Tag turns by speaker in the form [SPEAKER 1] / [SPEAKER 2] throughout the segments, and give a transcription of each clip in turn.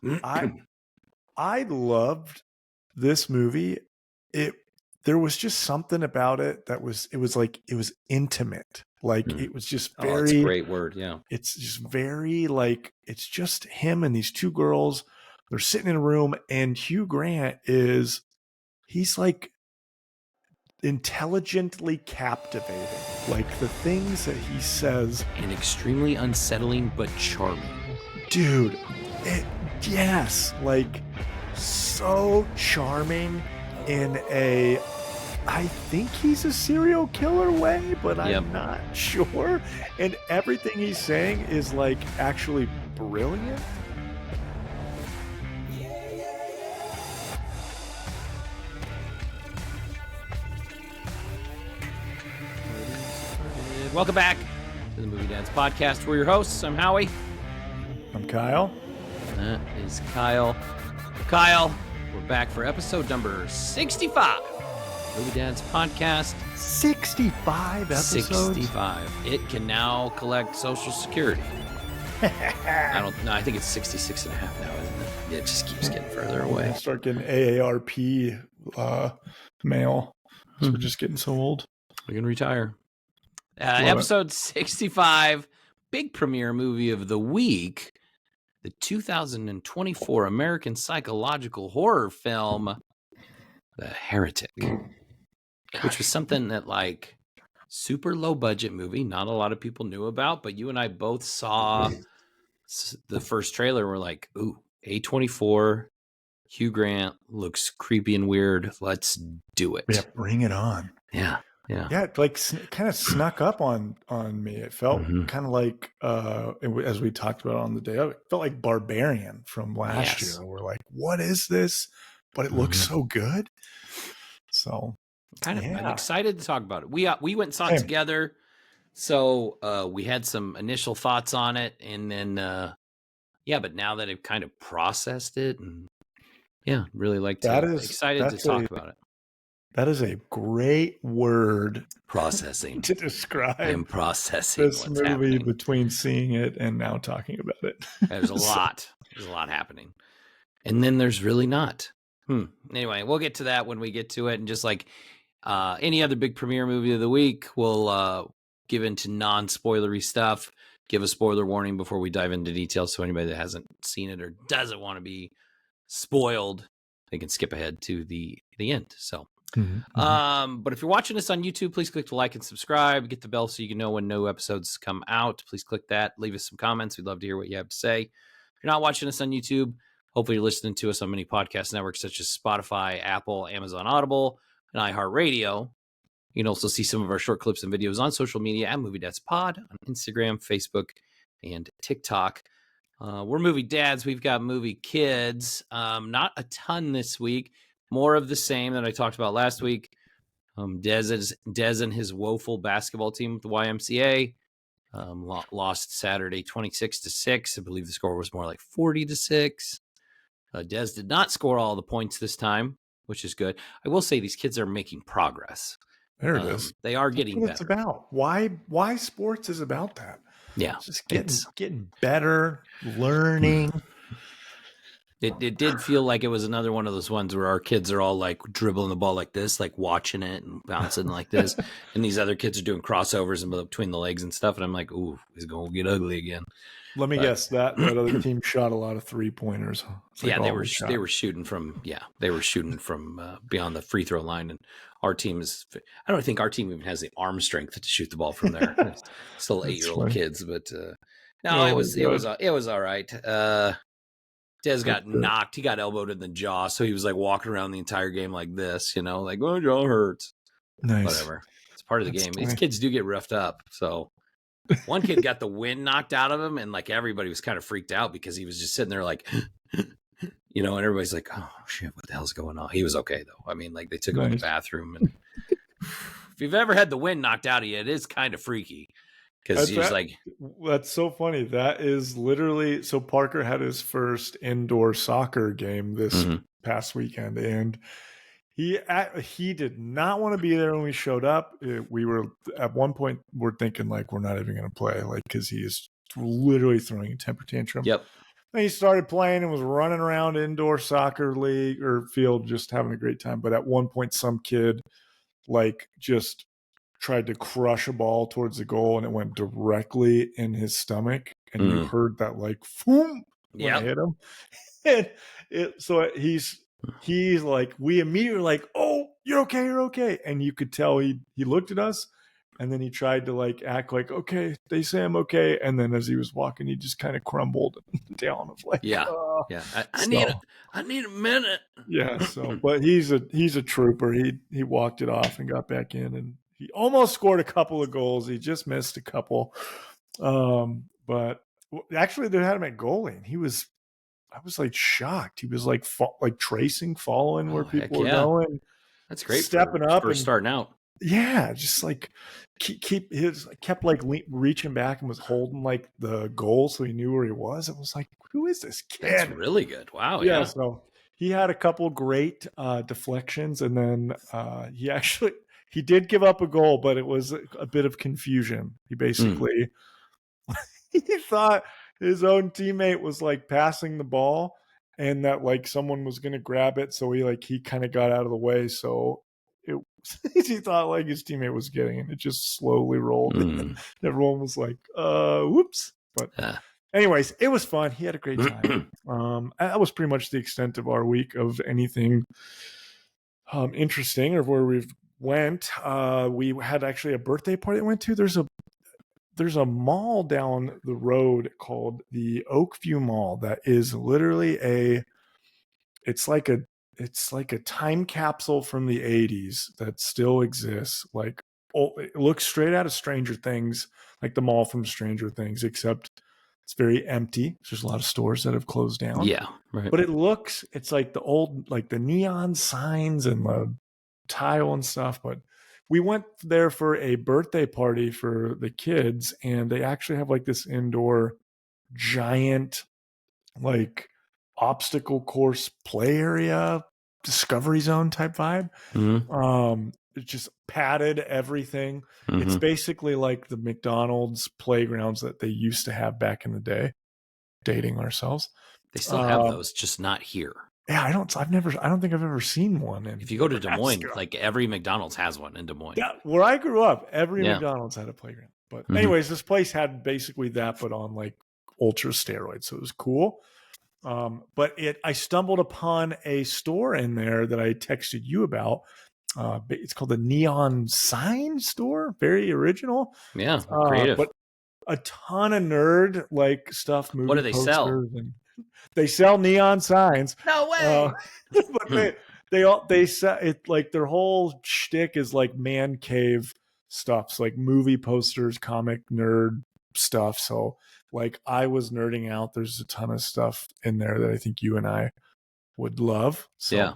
[SPEAKER 1] I loved this movie. There was just something about it that was intimate. Like it was just very,
[SPEAKER 2] that's a great word. Yeah.
[SPEAKER 1] it's just very like, it's just him and these two girls. They're sitting in a room and Hugh Grant he's like intelligently captivating. Like the things that he says.
[SPEAKER 2] And extremely unsettling, but charming.
[SPEAKER 1] Dude, yes, like so charming in a, I think he's a serial killer way, but I'm not sure. And everything he's saying is like actually brilliant.
[SPEAKER 2] Welcome back to the Movie Dads Podcast. We're your hosts. I'm Howie.
[SPEAKER 1] I'm Kyle.
[SPEAKER 2] That is Kyle. Kyle, we're back for episode number 65. Movie Dads Podcast.
[SPEAKER 1] 65 episodes?
[SPEAKER 2] 65. It can now collect Social Security. I don't know. I think it's 66 and a half now, isn't it? It just keeps getting further away.
[SPEAKER 1] We'll start getting AARP mail. So we're just getting so old.
[SPEAKER 2] We can retire. Episode 65, big premiere movie of the week, the 2024 American psychological horror film, The Heretic, which was something that, like, super low budget movie, not a lot of people knew about, but you and I both saw the first trailer. We're like, ooh, A24, Hugh Grant looks creepy and weird. Let's do it.
[SPEAKER 1] Yeah, bring it on.
[SPEAKER 2] Yeah.
[SPEAKER 1] It like kind of snuck up on me. It felt kind of like, as we talked about on the day of it, felt like Barbarian from last year. We're like, what is this? But it looks so good. So
[SPEAKER 2] I'm excited to talk about it. We went and saw it together. So we had some initial thoughts on it, and then but now that I've kind of processed it, and really like to excited to talk about it.
[SPEAKER 1] That is a great word.
[SPEAKER 2] Processing.
[SPEAKER 1] To describe.
[SPEAKER 2] I'm processing
[SPEAKER 1] this movie happening between seeing it and now talking about it.
[SPEAKER 2] There's a lot. There's a lot happening. And then there's really not. Anyway, we'll get to that when we get to it. And just like any other big premiere movie of the week, we'll give into non-spoilery stuff, give a spoiler warning before we dive into details. So anybody that hasn't seen it or doesn't want to be spoiled, they can skip ahead to the end. So. But if you're watching this on YouTube, please click the like and subscribe. Get the bell so you can know when new episodes come out. Please click that. Leave us some comments. We'd love to hear what you have to say. If you're not watching us on YouTube, hopefully you're listening to us on many podcast networks such as Spotify, Apple, Amazon Audible, and iHeartRadio. You can also see some of our short clips and videos on social media at Movie Dads Pod on Instagram, Facebook, and TikTok. We're Movie Dads. We've got Movie Kids. Not a ton this week. More of the same that I talked about last week. Dez and his woeful basketball team with the YMCA lost Saturday 26-6. I believe the score was more like 40-6. Dez did not score all the points this time, which is good. I will say these kids are making progress.
[SPEAKER 1] There it is.
[SPEAKER 2] They are getting better.
[SPEAKER 1] It's about why sports is about that.
[SPEAKER 2] Yeah,
[SPEAKER 1] just getting better, learning.
[SPEAKER 2] It did feel like it was another one of those ones where our kids are all like dribbling the ball like this, like watching it and bouncing like this. And these other kids are doing crossovers in between the legs and stuff. And I'm like, ooh, it's going to get ugly again.
[SPEAKER 1] Let me guess that other team shot a lot of 3-pointers.
[SPEAKER 2] Like they were shooting from beyond the free throw line. And our team I don't think our team even has the arm strength to shoot the ball from there. Still 8-year-old kids, but no, it was all right. Dez got knocked. He got elbowed in the jaw. So he was like walking around the entire game like this, like, oh, jaw hurts.
[SPEAKER 1] Nice.
[SPEAKER 2] Whatever. It's part of the game. These kids do get roughed up. So one kid got the wind knocked out of him. And like everybody was kind of freaked out because he was just sitting there like, and everybody's like, oh, shit, what the hell's going on? He was okay, though. I mean, like they took him to the bathroom. And if you've ever had the wind knocked out of you, it is kind of freaky. Because he's like,
[SPEAKER 1] that's so funny. That is literally, so Parker had his first indoor soccer game this past weekend, and he did not want to be there when we showed up. We were at one point we're thinking like we're not even going to play, like because he is literally throwing a temper tantrum.
[SPEAKER 2] Yep.
[SPEAKER 1] And he started playing and was running around indoor soccer league or field, just having a great time. But at one point, some kid like just tried to crush a ball towards the goal, and it went directly in his stomach. And you heard that like boom when it hit him. And he's like, we immediately were like, oh, you're okay. And you could tell he looked at us, and then he tried to like act like, okay, they say I'm okay. And then as he was walking, he just kind of crumbled down of like,
[SPEAKER 2] I need a minute.
[SPEAKER 1] Yeah. So, but he's a trooper. He walked it off and got back in, and he almost scored a couple of goals. He just missed a couple. But actually they had him at goalie, and I was like shocked. He was like tracing, following where people were going.
[SPEAKER 2] That's great.
[SPEAKER 1] Stepping up and
[SPEAKER 2] starting out.
[SPEAKER 1] Yeah, just like kept like reaching back and was holding like the goal so he knew where he was. It was like, who is this kid?
[SPEAKER 2] That's really good. Wow.
[SPEAKER 1] Yeah. So he had a couple great deflections, and then he did give up a goal, but it was a bit of confusion. He basically he thought his own teammate was like passing the ball, and that like someone was going to grab it, so he kind of got out of the way. So he thought like his teammate was getting it. It just slowly rolled. Everyone was like, whoops. But anyways, it was fun. He had a great time. That was pretty much the extent of our week of anything interesting or where we've went. We had actually a birthday party I went to. There's a mall down the road called the Oakview Mall that is literally it's like a time capsule from the 80s that still exists. Like, it looks straight out of Stranger Things, like the mall from Stranger Things, except it's very empty. There's a lot of stores that have closed down.
[SPEAKER 2] Yeah, right.
[SPEAKER 1] But it's like the old, like the neon signs and the tile and stuff. But we went there for a birthday party for the kids, and they actually have like this indoor giant, like, obstacle course play area, discovery zone type vibe. It's just padded everything. It's basically like the McDonald's playgrounds that they used to have back in the day. Dating ourselves.
[SPEAKER 2] They still have those, just not here.
[SPEAKER 1] Yeah, I don't think I've ever seen one.
[SPEAKER 2] If you go to Des Moines, like every McDonald's has one in Des Moines.
[SPEAKER 1] Yeah, where I grew up, every McDonald's had a playground. But anyways, this place had basically that, but on like ultra steroids. So it was cool. But I stumbled upon a store in there that I texted you about. It's called the Neon Sign Store. Very original.
[SPEAKER 2] Yeah, creative.
[SPEAKER 1] But a ton of nerd like stuff.
[SPEAKER 2] What do they sell?
[SPEAKER 1] And they sell neon signs.
[SPEAKER 2] No way.
[SPEAKER 1] But they sell it, like their whole shtick is like man cave stuff. So like movie posters, comic nerd stuff. So like I was nerding out. There's a ton of stuff in there that I think you and I would love. So,
[SPEAKER 2] yeah.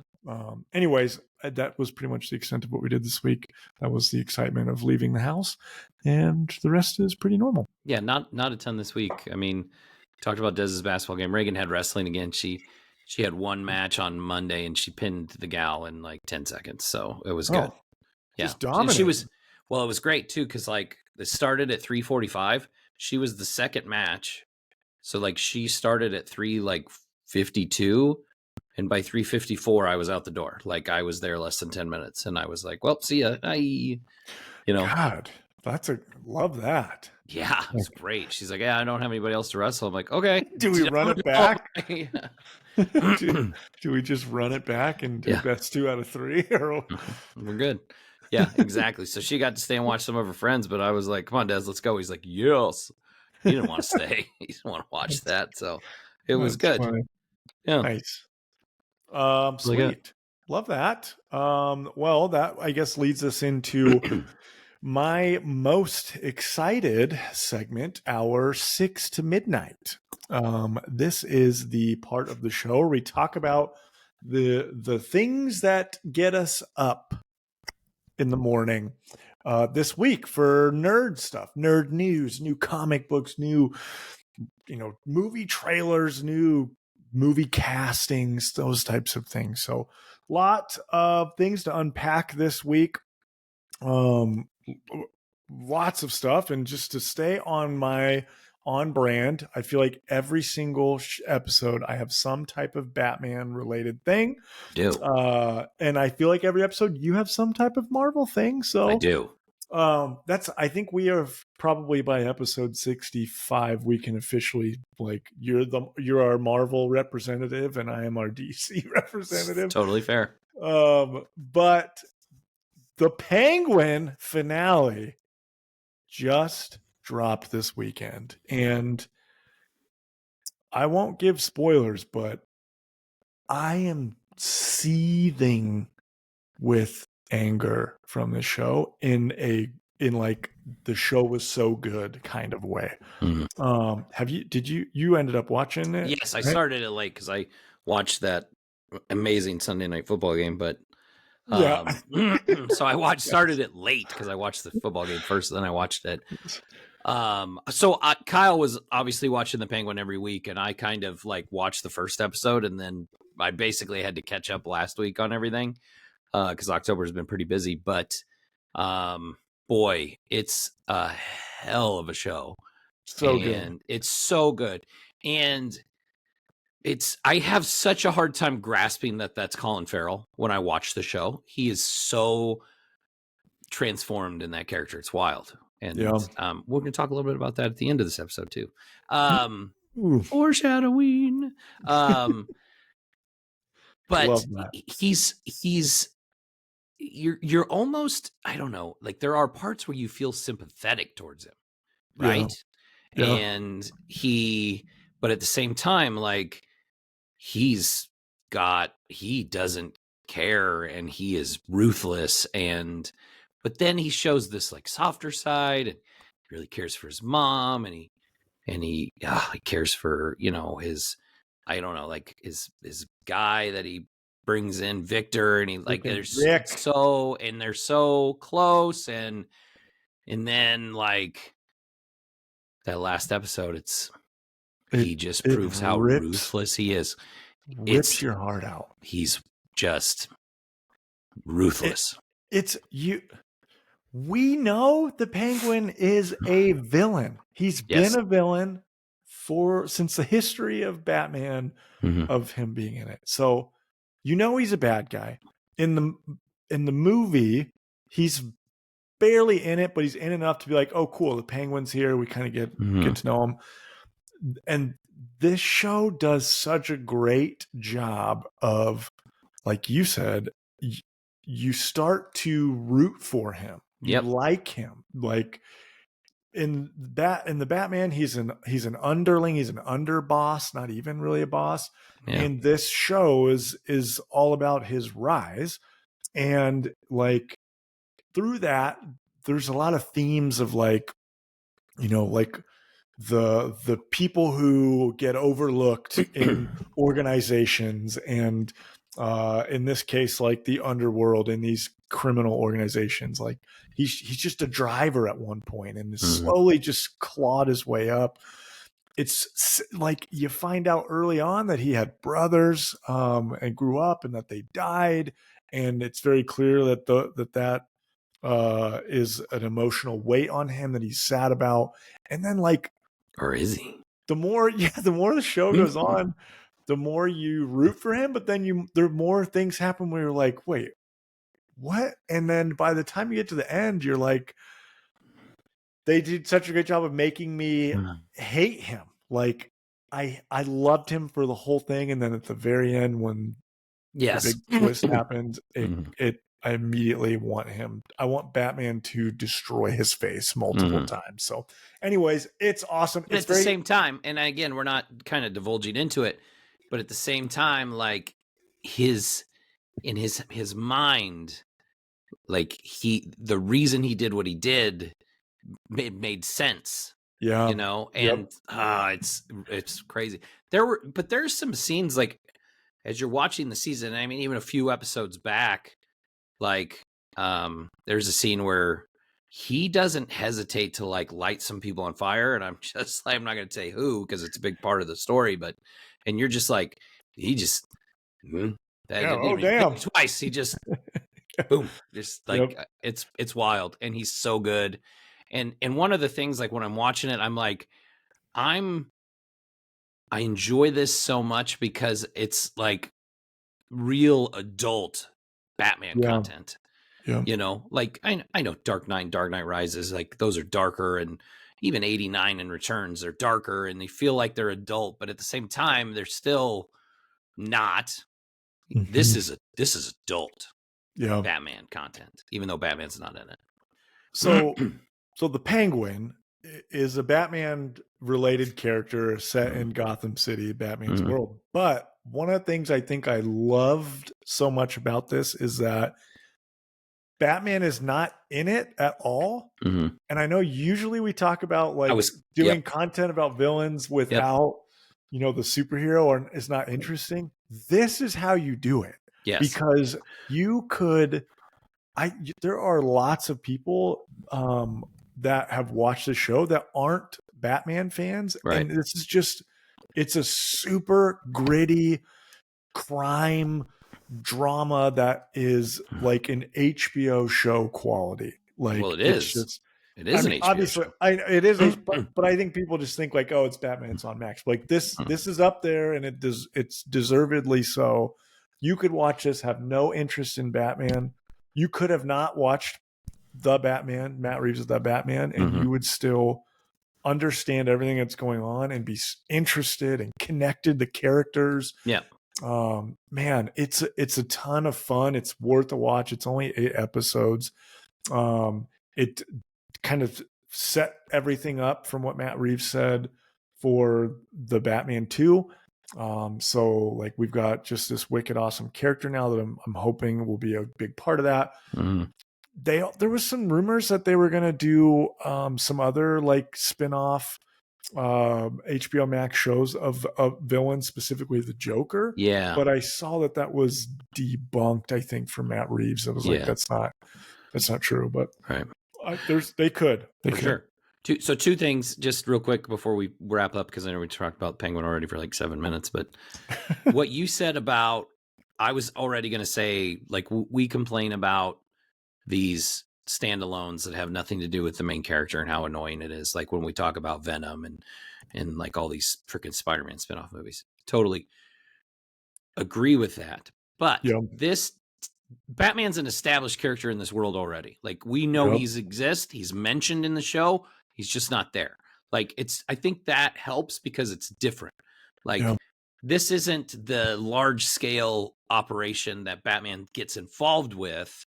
[SPEAKER 1] Anyways, that was pretty much the extent of what we did this week. That was the excitement of leaving the house, and the rest is pretty normal.
[SPEAKER 2] Yeah, not a ton this week. I mean, talked about Dez's basketball game. Reagan had wrestling again. She had one match on Monday, and she pinned the gal in like 10 seconds. So it was good. Yeah,
[SPEAKER 1] just dominating.
[SPEAKER 2] She was it was great too, because like it started at 3:45. She was the second match, so like she started at 3:52. And by 3:54, I was out the door. Like I was there less than 10 minutes, and I was like, "Well, see ya."
[SPEAKER 1] God, love that.
[SPEAKER 2] Yeah, it was great. She's like, "Yeah, I don't have anybody else to wrestle." I'm like, "Okay."
[SPEAKER 1] Do we run it back? do we just run it back and do best 2 out of 3? Or...
[SPEAKER 2] We're good. Yeah, exactly. So she got to stay and watch some of her friends, but I was like, "Come on, Des, let's go." He's like, "Yes." He didn't want to stay. He didn't want to watch that. So it was good.
[SPEAKER 1] Funny.
[SPEAKER 2] Yeah,
[SPEAKER 1] nice. Sweet. Love that. Well, that I guess leads us into my most excited segment, our 6 to midnight. This is the part of the show where we talk about the things that get us up in the morning this week for nerd stuff, nerd news, new comic books, new movie trailers, new movie castings, those types of things. So lot of things to unpack this week. Lots of stuff. And just to stay on on brand. I feel like every single episode, I have some type of Batman related thing.
[SPEAKER 2] Do.
[SPEAKER 1] And I feel like every episode you have some type of Marvel thing. So
[SPEAKER 2] I do.
[SPEAKER 1] I think we are probably by episode 65 we can officially, like, you're our Marvel representative and I am our DC representative.
[SPEAKER 2] It's totally fair.
[SPEAKER 1] But the Penguin finale just dropped this weekend, and I won't give spoilers, but I am seething with anger from the show in like the show was so good kind of way. You ended up watching it?
[SPEAKER 2] Yes, I started it late because I watched that amazing Sunday night football game, but so I started it late because I watched the football game first, then I watched it. So Kyle was obviously watching the Penguin every week, and I kind of like watched the first episode, and then I basically had to catch up last week on everything because October has been pretty busy. But boy, it's a hell of a show.
[SPEAKER 1] So good.
[SPEAKER 2] It's so good. And I have such a hard time grasping that that's Colin Farrell when I watch the show. He is so transformed in that character. It's wild. And we're going to talk a little bit about that at the end of this episode too. Foreshadowing. But he's you're almost, I don't know, like there are parts where you feel sympathetic towards him, right? Yeah. And but at the same time, like he doesn't care and he is ruthless, but then he shows this like softer side and really cares for his mom, and he cares for, his, I don't know, like his guy that he brings in, Victor, and he like they're so close, and then like that last episode, he just proves how ruthless he is.
[SPEAKER 1] Rips your heart out.
[SPEAKER 2] He's just ruthless.
[SPEAKER 1] We know the Penguin is a villain. He's been a villain since the history of Batman, of him being in it. So he's a bad guy. In the movie, he's barely in it, but he's in enough to be like, oh, cool, the Penguin's here. We kind of get to know him. And this show does such a great job of, like you said, you start to root for him. You like him. Like in the Batman, he's an underling, he's an underboss, not even really a boss. Yeah. And this show is all about his rise. And like through that, there's a lot of themes of like, like the people who get overlooked in organizations, and in this case, like the underworld in these criminal organizations. Like he's just a driver at one point and slowly just clawed his way up. It's like you find out early on that he had brothers and grew up, and that they died, and it's very clear that that is an emotional weight on him that he's sad about. And then like,
[SPEAKER 2] or is he?
[SPEAKER 1] The more the show goes on, the more you root for him, but then there more things happen where you're like, wait, what? And then by the time you get to the end, you're like, they did such a great job of making me hate him. Like I loved him for the whole thing, and then at the very end, when the big twist happened, I immediately want him. I want Batman to destroy his face multiple times. So anyways, it's awesome.
[SPEAKER 2] But at the same time, and again, we're not kind of divulging into it, but at the same time, like his mind, like the reason he did what he did made sense.
[SPEAKER 1] Yeah.
[SPEAKER 2] And it's crazy. There's some scenes like as you're watching the season, I mean, even a few episodes back, like there's a scene where he doesn't hesitate to like light some people on fire, and I'm just like, I'm not going to say who because it's a big part of the story, and you're just like, he just
[SPEAKER 1] damn,
[SPEAKER 2] twice, he just boom, just like it's wild, and he's so good. And one of the things, like when I'm watching it, I'm like, I enjoy this so much because it's like real adult Batman content.
[SPEAKER 1] Yeah.
[SPEAKER 2] You know, like I know Dark Knight Rises, like those are darker, and even 89 and Returns are darker, and they feel like they're adult, but at the same time, they're still not. This is adult Batman content, even though Batman's not in it.
[SPEAKER 1] So the Penguin is a Batman related character set in Gotham City, Batman's world. But one of the things I think I loved so much about this is that Batman is not in it at all. And I know usually we talk about like doing content about villains without, you know, the superhero, or it's not interesting. This is how you do it.
[SPEAKER 2] Yes.
[SPEAKER 1] Because you could, there are lots of people that have watched the show that aren't Batman fans.
[SPEAKER 2] Right.
[SPEAKER 1] And this is just, it's a super gritty crime drama that is like an HBO show quality. Like,
[SPEAKER 2] well, it is. It is an HBO
[SPEAKER 1] obviously
[SPEAKER 2] show.
[SPEAKER 1] It is, but I think people just think like, oh, it's Batman, it's on Max. Like this is up there, and it's deservedly so. You could watch this, have no interest in Batman. You could have not watched The Batman, Matt Reeves' The Batman, and you would still understand everything that's going on and be interested and connected to characters.
[SPEAKER 2] Yeah.
[SPEAKER 1] Man, it's a ton of fun. It's worth a watch. It's only 8 episodes. It kind of set everything up from what Matt Reeves said for the Batman 2. So like we've got just this wicked awesome character now that I'm hoping will be a big part of that. There was some rumors that they were going to do some other like spin-off HBO Max shows of villains, specifically the Joker.
[SPEAKER 2] Yeah.
[SPEAKER 1] But I saw that was debunked, I think, from Matt Reeves. I was like, that's not true. But they could.
[SPEAKER 2] Sure. Two things just real quick before we wrap up, because I know we talked about Penguin already for like 7 minutes, but what you said about, I was already going to say, like, we complain about these standalones that have nothing to do with the main character and how annoying it is. Like when we talk about Venom and like all these freaking Spider-Man spinoff movies, totally agree with that. But this Batman's an established character in this world already. Like we know he's He's mentioned in the show. He's just not there. Like I think that helps because it's different. Like this isn't the large scale operation that Batman gets involved with.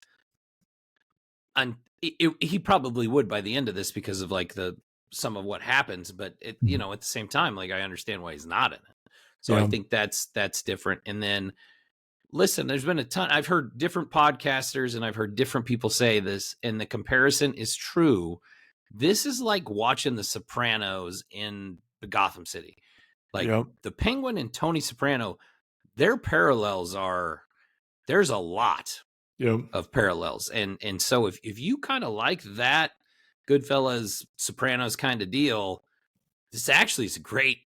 [SPEAKER 2] And he probably would by the end of this because of like some of what happens, but you know, at the same time, like I understand why he's not in it. So I think that's different. And then listen, there's been a ton. I've heard different podcasters and I've heard different people say this, and the comparison is true. This is like watching The Sopranos in Gotham City. Like the Penguin and Tony Soprano, their parallels there's a lot of parallels. And so if you kind of like that Goodfellas, Sopranos kind of deal, this actually is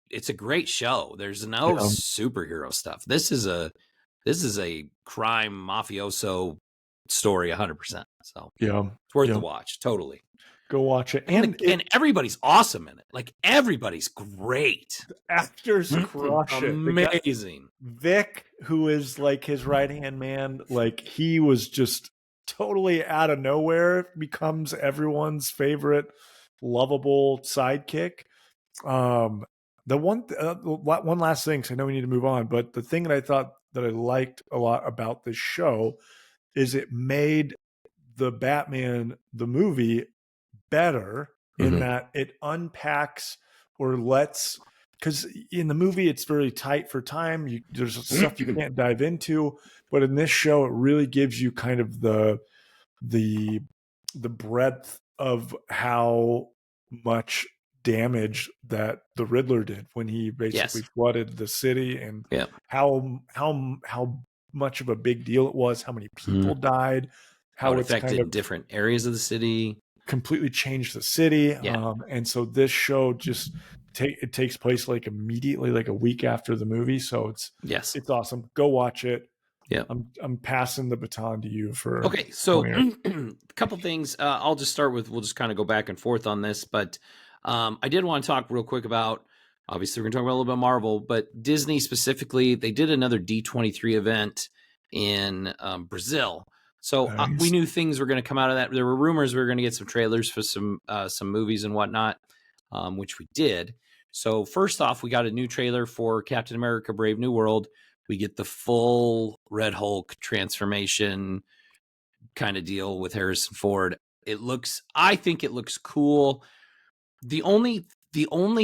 [SPEAKER 2] it's a great show. There's no superhero stuff. This is a crime mafioso story 100%. So it's worth the watch. Totally.
[SPEAKER 1] Go watch it.
[SPEAKER 2] And everybody's awesome in it. Like everybody's great.
[SPEAKER 1] The actors crush it.
[SPEAKER 2] Amazing.
[SPEAKER 1] Vic, who is like his right-hand man, like he was just totally out of nowhere, becomes everyone's favorite lovable sidekick. The one last thing, because I know we need to move on, but the thing that I thought that I liked a lot about this show is it made the Batman, the movie, better in that it unpacks or lets, because in the movie it's very tight for time. There's stuff you can't dive into, but in this show it really gives you kind of the breadth of how much damage that the Riddler did when he basically flooded the city, and how much of a big deal it was, how many people died, how
[SPEAKER 2] it
[SPEAKER 1] it's
[SPEAKER 2] affected
[SPEAKER 1] kind of
[SPEAKER 2] different areas of the city,
[SPEAKER 1] completely changed the city. And so this show just it takes place like immediately, like a week after the movie. So it's awesome. Go watch it.
[SPEAKER 2] Yeah,
[SPEAKER 1] I'm passing the baton to you for.
[SPEAKER 2] Okay, so a couple things. I'll just start with. We'll just kind of go back and forth on this, but I did want to talk real quick about, obviously we're going to talk about a little bit of Marvel, but Disney specifically, they did another D23 event in Brazil. So we
[SPEAKER 1] Nice.
[SPEAKER 2] knew things were going to come out of that. There were rumors we were going to get some trailers for some movies and whatnot, which we did. So first off, we got a new trailer for Captain America: Brave New World. We get the full Red Hulk transformation kind of deal with Harrison Ford. I think it looks cool. The only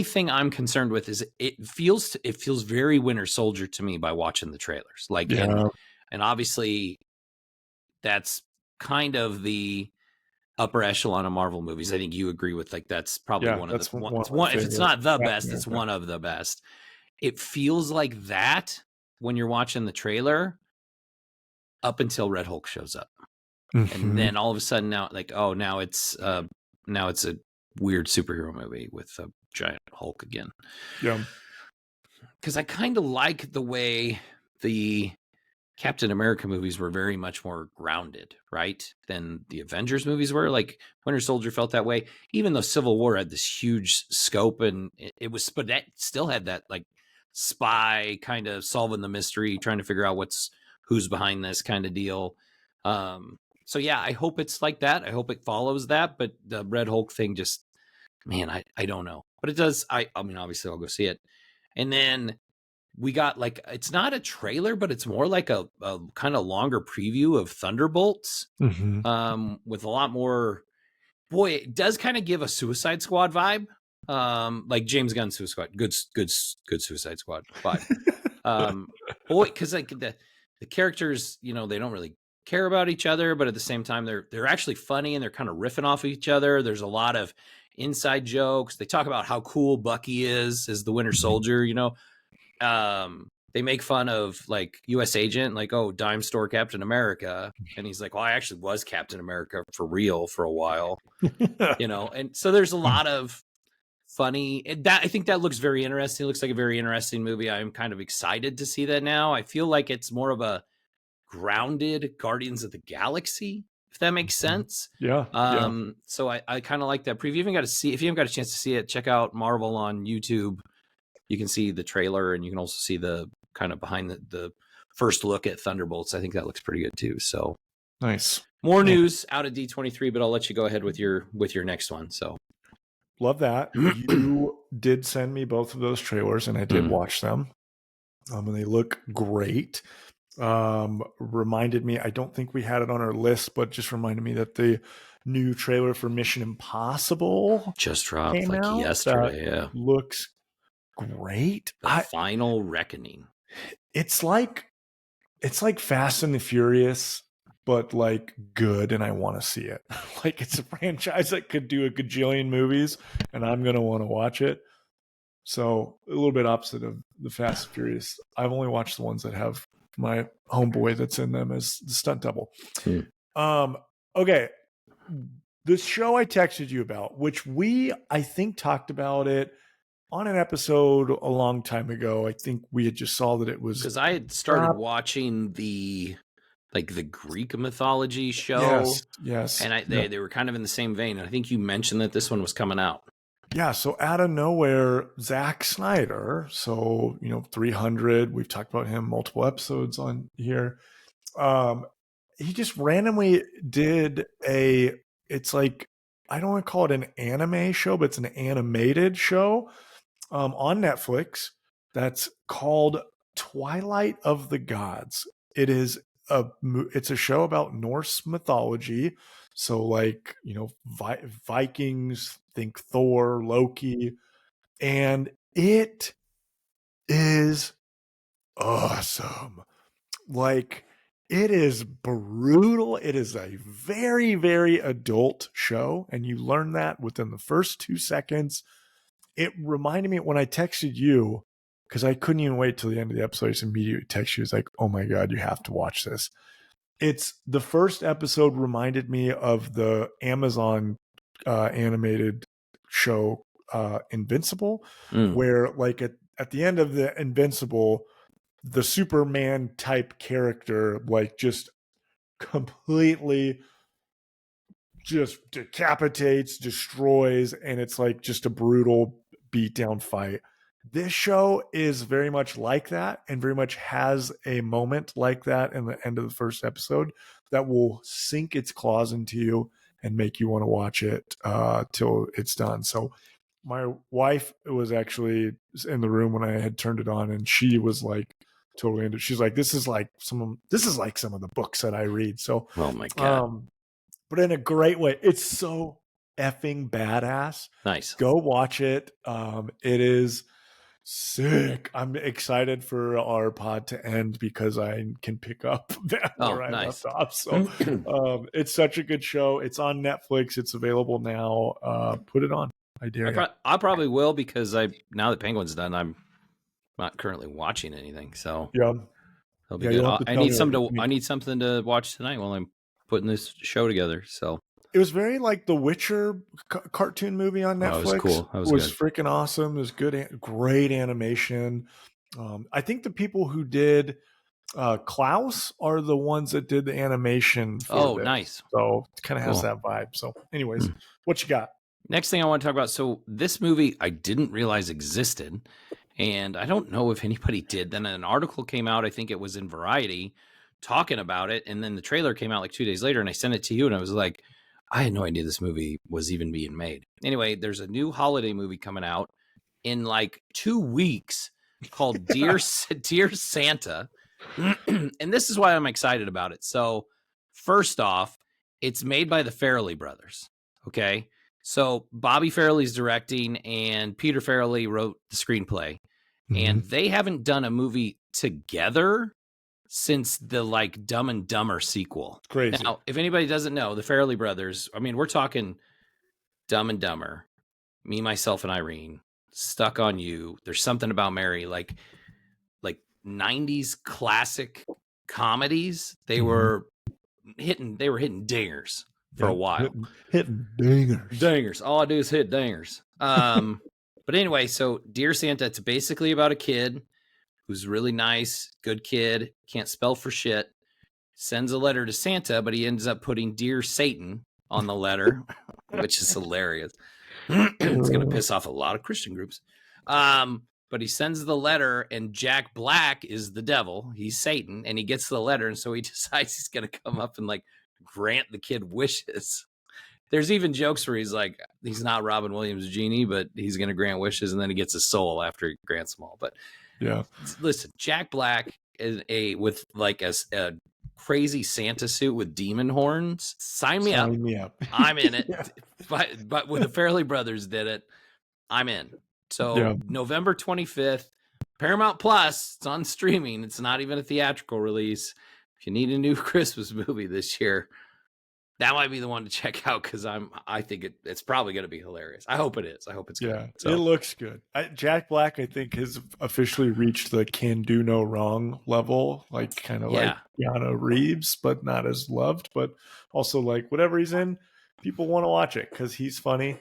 [SPEAKER 2] thing I'm concerned with is it feels very Winter Soldier to me by watching the trailers. Like,
[SPEAKER 1] Yeah.
[SPEAKER 2] and obviously that's kind of the upper echelon of Marvel movies. I think you agree with, like, that's probably one of the one. If it's not the best, it's one of the best. It feels like that when you're watching the trailer up until Red Hulk shows up. And then all of a sudden now, like, oh, now it's a weird superhero movie with a giant Hulk again.
[SPEAKER 1] Yeah.
[SPEAKER 2] Because I kind of like the way the Captain America movies were very much more grounded, right, than the Avengers movies were. Like, Winter Soldier felt that way, even though Civil War had this huge scope, and it was, but that still had that, like, spy kind of solving the mystery, trying to figure out who's behind this kind of deal. So yeah, I hope it's like that. I hope it follows that. But the Red Hulk thing, just, man, I don't know. But it does. I mean, obviously, I'll go see it. And then we got, like, it's not a trailer, but it's more like a kind of longer preview of Thunderbolts, with a lot more. Boy, it does kind of give a Suicide Squad vibe, like James Gunn's Suicide Squad, good Suicide Squad vibe. Boy, because, like, the characters, they don't really care about each other, but at the same time, they're actually funny and they're kind of riffing off each other. There's a lot of inside jokes. They talk about how cool Bucky is as the Winter Soldier. They make fun of, like, U.S. Agent, like, oh, dime store Captain America, and he's like, well, I actually was Captain America for real for a while, and so there's a lot of funny that I think that looks very interesting. It looks like a very interesting movie. I'm kind of excited to see that now. I feel like it's more of a grounded Guardians of the Galaxy, if that makes sense.
[SPEAKER 1] Yeah.
[SPEAKER 2] So I kind of like that preview. If you haven't got a chance to see it, check out Marvel on YouTube. You can see the trailer, and you can also see the kind of behind the first look at Thunderbolts. I think that looks pretty good too. So
[SPEAKER 1] nice.
[SPEAKER 2] More news out of D23, but I'll let you go ahead with your next one. So
[SPEAKER 1] love that. You did send me both of those trailers, and I did watch them. And they look great. Reminded me, I don't think we had it on our list, but just reminded me that the new trailer for Mission Impossible
[SPEAKER 2] just dropped yesterday. Yeah,
[SPEAKER 1] looks great.
[SPEAKER 2] The Final Reckoning.
[SPEAKER 1] It's like Fast and the Furious, but, like, good, and I want to see it. Like, it's a franchise that could do a gajillion movies, and I'm going to want to watch it. So a little bit opposite of the Fast and Furious. I've only watched the ones that have my homeboy that's in them as the stunt double. Okay. The show I texted you about, which I think talked about it on an episode a long time ago. I think we had just saw that it was,
[SPEAKER 2] because I had started watching the Greek mythology show.
[SPEAKER 1] Yes.
[SPEAKER 2] And they were kind of in the same vein. And I think you mentioned that this one was coming out.
[SPEAKER 1] Yeah. So out of nowhere, Zack Snyder, 300, we've talked about him multiple episodes on here. He just randomly did it's like, I don't want to call it an anime show, but it's an animated show on Netflix that's called Twilight of the Gods. It's a show about Norse mythology. So, like, Vikings, think Thor, Loki, and it is awesome. Like, it is brutal. It is a very, very adult show, and you learn that within the first 2 seconds. It reminded me when I texted you, because I couldn't even wait till the end of the episode. I just immediately texted you. It's like, oh my God, you have to watch this. It's the first episode reminded me of the Amazon animated show Invincible, where, like, at the end of the Invincible, the Superman type character, like, just completely just decapitates, destroys, and it's like just a brutal beatdown fight. This show is very much like that and very much has a moment like that in the end of the first episode that will sink its claws into you and make you want to watch it till it's done. So my wife was actually in the room when I had turned it on, and she was like totally into it. She's like, this is like some of the books that I read. So
[SPEAKER 2] Oh my God.
[SPEAKER 1] but in a great way. It's so effing badass.
[SPEAKER 2] Nice.
[SPEAKER 1] Go watch it. It is sick. I'm excited for our pod to end because I can pick up where I left off. So it's such a good show. It's on Netflix. It's available now. Put it on. I dare you.
[SPEAKER 2] I probably will, because now that Penguin's done, I'm not currently watching anything. So
[SPEAKER 1] yeah,
[SPEAKER 2] it'll be good. I need something to watch tonight while I'm putting this show together. So
[SPEAKER 1] it was very like the Witcher cartoon movie on Netflix.
[SPEAKER 2] That was cool. That
[SPEAKER 1] was freaking awesome. It was good, great animation. I think the people who did Klaus are the ones that did the animation for this.
[SPEAKER 2] Nice.
[SPEAKER 1] So it kind of has that vibe. So anyways, what you got?
[SPEAKER 2] Next thing I want to talk about. So this movie I didn't realize existed, and I don't know if anybody did. Then an article came out, I think it was in Variety, talking about it, and then the trailer came out like 2 days later, and I sent it to you, and I was like, I had no idea this movie was even being made. Anyway, there's a new holiday movie coming out in like 2 weeks called Dear Santa. And this is why I'm excited about it. So first off, it's made by the Farrelly brothers. Okay. So Bobby Farrelly's directing, and Peter Farrelly wrote the screenplay. And they haven't done a movie together since the like Dumb and Dumber sequel.
[SPEAKER 1] Crazy.
[SPEAKER 2] Now, if anybody doesn't know, the Farrelly brothers, I mean, we're talking Dumb and Dumber, Me, Myself, and Irene, Stuck on You, There's Something About Mary, like 90s classic comedies. They were hitting dingers for a while.
[SPEAKER 1] Hitting dingers.
[SPEAKER 2] All I do is hit dingers. But anyway, so Dear Santa, it's basically about a kid who's really nice, good kid, can't spell for shit, sends a letter to Santa, but he ends up putting Dear Satan on the letter, which is hilarious. It's going to piss off a lot of Christian groups. But he sends the letter, and Jack Black is the devil. He's Satan, and he gets the letter, and so he decides he's going to come up and like grant the kid wishes. There's even jokes where he's like, he's not Robin Williams' genie, but he's going to grant wishes, and then he gets a soul after he grants them all. But
[SPEAKER 1] yeah, listen,
[SPEAKER 2] Jack Black is with like a crazy Santa suit with demon horns. Sign me up. I'm in it. Yeah. But when the Farrelly brothers did it, I'm in. So November 25th, Paramount Plus. It's on streaming. It's not even a theatrical release. If you need a new Christmas movie this year, that might be the one to check out, because I think it's probably going to be hilarious. I hope it is. I hope it's good.
[SPEAKER 1] So. It looks good. Jack Black, I think, has officially reached the can do no wrong level, like kind of like Keanu Reeves, but not as loved. But also, like, whatever he's in, people want to watch it because he's funny.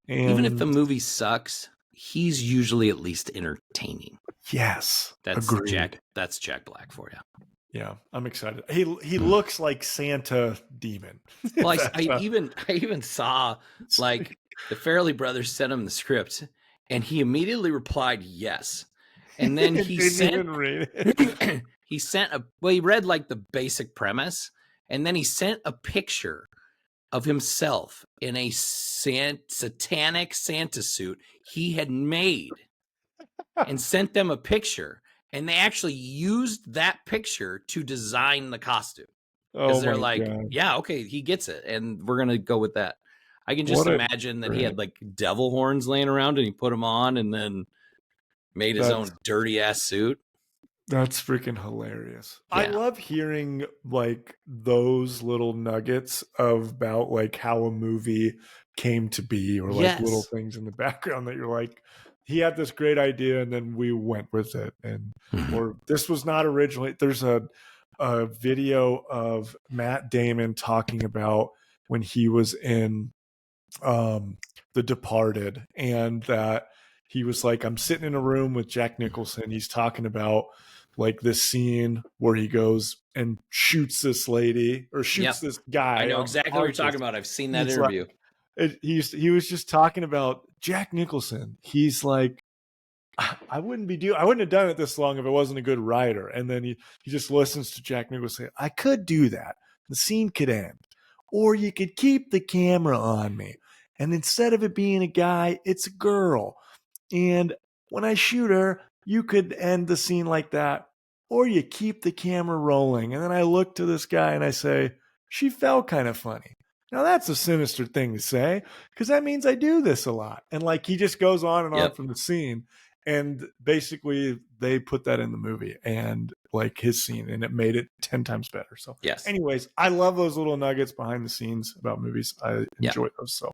[SPEAKER 1] And
[SPEAKER 2] even if the movie sucks, he's usually at least entertaining.
[SPEAKER 1] Yes,
[SPEAKER 2] that's
[SPEAKER 1] agreed.
[SPEAKER 2] That's Jack Black for you.
[SPEAKER 1] Yeah, I'm excited. He looks like Santa demon.
[SPEAKER 2] Well, I even saw like the Farrelly brothers sent him the script, and he immediately replied yes. And then he he read like the basic premise, and then he sent a picture of himself in a satanic Santa suit he had made, and sent them a picture. And they actually used that picture to design the costume. Because they're like, God. Yeah, okay, he gets it. And we're going to go with that. I can just imagine that he had like devil horns laying around, and he put them on and then made his own dirty ass suit.
[SPEAKER 1] That's freaking hilarious. Yeah. I love hearing like those little nuggets about like how a movie came to be, or like little things in the background that you're like, he had this great idea and then we went with it. And or this was not originally. There's a video of Matt Damon talking about when he was in The Departed, and that he was like, I'm sitting in a room with Jack Nicholson. He's talking about like this scene where he goes and shoots this lady or shoots this guy.
[SPEAKER 2] I know exactly what you're talking about. I've seen that interview.
[SPEAKER 1] He was just talking about Jack Nicholson. He's like, I wouldn't have done it this long if it wasn't a good writer. And then he just listens to Jack Nicholson say, I could do that. The scene could end. Or you could keep the camera on me. And instead of it being a guy, it's a girl. And when I shoot her, you could end the scene like that. Or you keep the camera rolling. And then I look to this guy and I say, she felt kind of funny. Now that's a sinister thing to say, because that means I do this a lot. And like he just goes on and on from the scene. And basically they put that in the movie and like his scene, and it made it 10 times better. So anyways, I love those little nuggets behind the scenes about movies. I enjoy those. So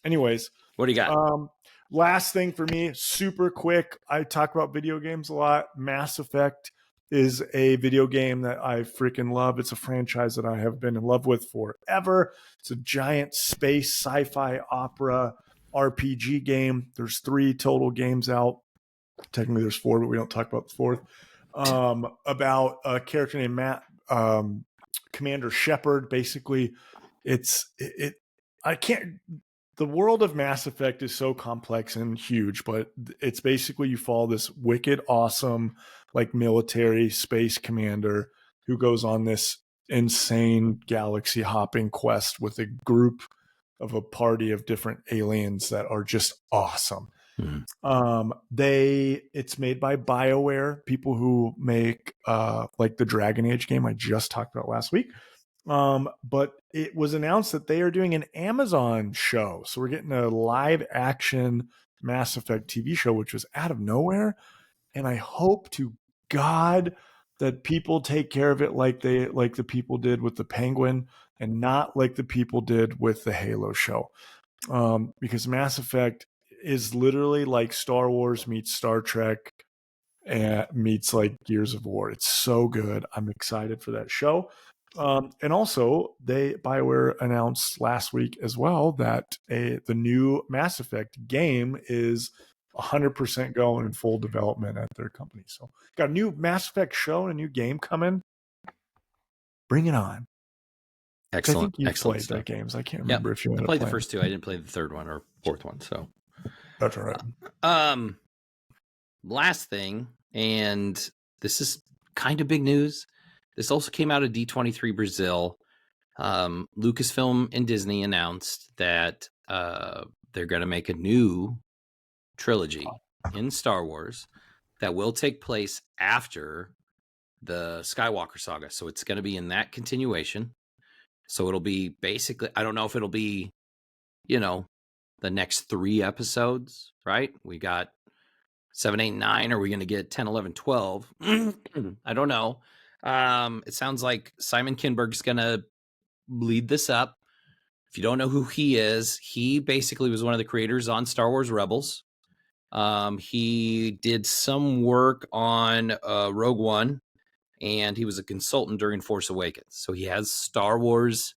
[SPEAKER 1] anyways,
[SPEAKER 2] what do you got?
[SPEAKER 1] Last thing for me, super quick. I talk about video games a lot. Mass Effect is a video game that I freaking love. It's a franchise that I have been in love with forever. It's a giant space sci-fi opera RPG game. There's 3 total games out. Technically there's 4, but we don't talk about the 4th. About a character named Matt, Commander Shepard. Basically, the world of Mass Effect is so complex and huge, but it's basically you follow this wicked, awesome, like military space commander who goes on this insane galaxy hopping quest with a group of a party of different aliens that are just awesome. It's made by BioWare, people who make like the Dragon Age game I just talked about last week. But it was announced that they are doing an Amazon show. So we're getting a live action Mass Effect TV show, which was out of nowhere. And I hope to God that people take care of it like the people did with the Penguin and not like the people did with the Halo show. Because Mass Effect is literally like Star Wars meets Star Trek and meets like Gears of War. It's so good. I'm excited for that show. And also, BioWare announced last week as well that the new Mass Effect game is 100% going in full development at their company. So, got a new Mass Effect show and a new game coming. Bring it on.
[SPEAKER 2] Excellent.
[SPEAKER 1] I think you played the games. I can't remember if you
[SPEAKER 2] I played the first 2. I didn't play the 3rd one or 4th one. So
[SPEAKER 1] that's all right.
[SPEAKER 2] Last thing, and this is kind of big news. This also came out of D23 Brazil. Lucasfilm and Disney announced that they're going to make a new trilogy in Star Wars that will take place after the Skywalker saga. So it's going to be in that continuation. So it'll be basically, I don't know if it'll be, the next 3 episodes, right? We got 7, 8, 9. Are we going to get 10, 11, 12? I don't know. It sounds like Simon Kinberg's going to lead this up. If you don't know who he is, he basically was one of the creators on Star Wars Rebels. He did some work on Rogue One, and he was a consultant during Force Awakens. So he has Star Wars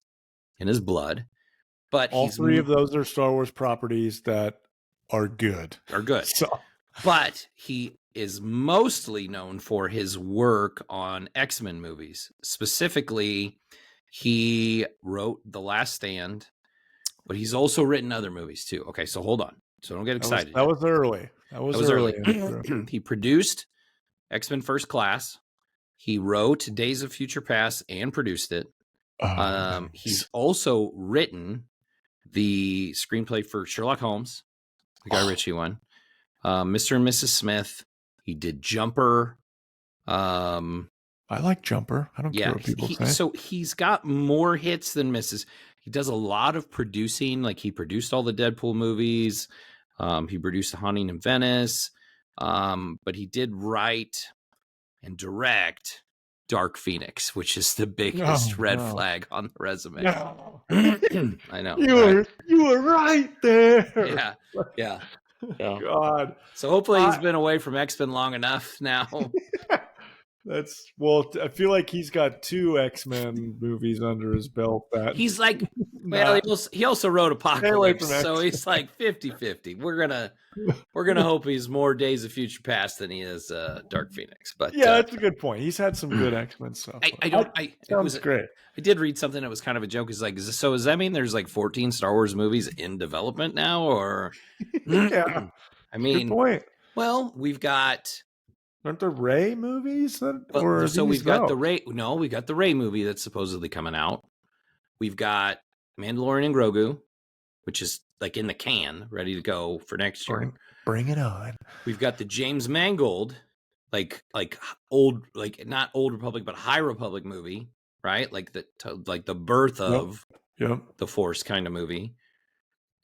[SPEAKER 2] in his blood. But
[SPEAKER 1] all 3 of those are Star Wars properties that are good. So.
[SPEAKER 2] But he is mostly known for his work on X-Men movies. Specifically, he wrote The Last Stand, but he's also written other movies too. Okay, so hold on. So don't get excited.
[SPEAKER 1] That was early. That was early.
[SPEAKER 2] He produced X-Men First Class. He wrote Days of Future Past and produced it.
[SPEAKER 1] Nice.
[SPEAKER 2] He's also written the screenplay for Sherlock Holmes, the Guy Ritchie one. Mr. and Mrs. Smith. He did Jumper.
[SPEAKER 1] I like Jumper. I don't care what people say.
[SPEAKER 2] So he's got more hits than misses. He does a lot of producing. Like he produced all the Deadpool movies. He produced The Haunting in Venice. But he did write and direct Dark Phoenix, which is the biggest red flag on the resume.
[SPEAKER 1] No.
[SPEAKER 2] I know.
[SPEAKER 1] You were right there.
[SPEAKER 2] Yeah.
[SPEAKER 1] God.
[SPEAKER 2] So hopefully he's been away from X-Men long enough now.
[SPEAKER 1] I feel like he's got 2 X-Men movies under his belt that
[SPEAKER 2] He's like, well,
[SPEAKER 1] not
[SPEAKER 2] he also wrote
[SPEAKER 1] stay away
[SPEAKER 2] Apocalypse,
[SPEAKER 1] from
[SPEAKER 2] so
[SPEAKER 1] X-Men.
[SPEAKER 2] he's like 50-50. We're gonna hope he's more Days of Future Past than he is Dark Phoenix. But
[SPEAKER 1] Yeah, that's a good point. He's had some good X-Men stuff. Sounds great.
[SPEAKER 2] I did read something that was kind of a joke. It's like, does that mean there's like 14 Star Wars movies in development now? Or,
[SPEAKER 1] Yeah,
[SPEAKER 2] I
[SPEAKER 1] good
[SPEAKER 2] mean,
[SPEAKER 1] point.
[SPEAKER 2] well, we've got,
[SPEAKER 1] Aren't there Ray movies or are
[SPEAKER 2] so
[SPEAKER 1] these
[SPEAKER 2] we've got
[SPEAKER 1] those?
[SPEAKER 2] we got the Ray movie that's supposedly coming out. We've got Mandalorian and Grogu, which is like in the can, ready to go for next year.
[SPEAKER 1] Bring it on.
[SPEAKER 2] We've got the James Mangold, like old, like not Old Republic, but High Republic movie, right? Like the birth of the Force kind of movie.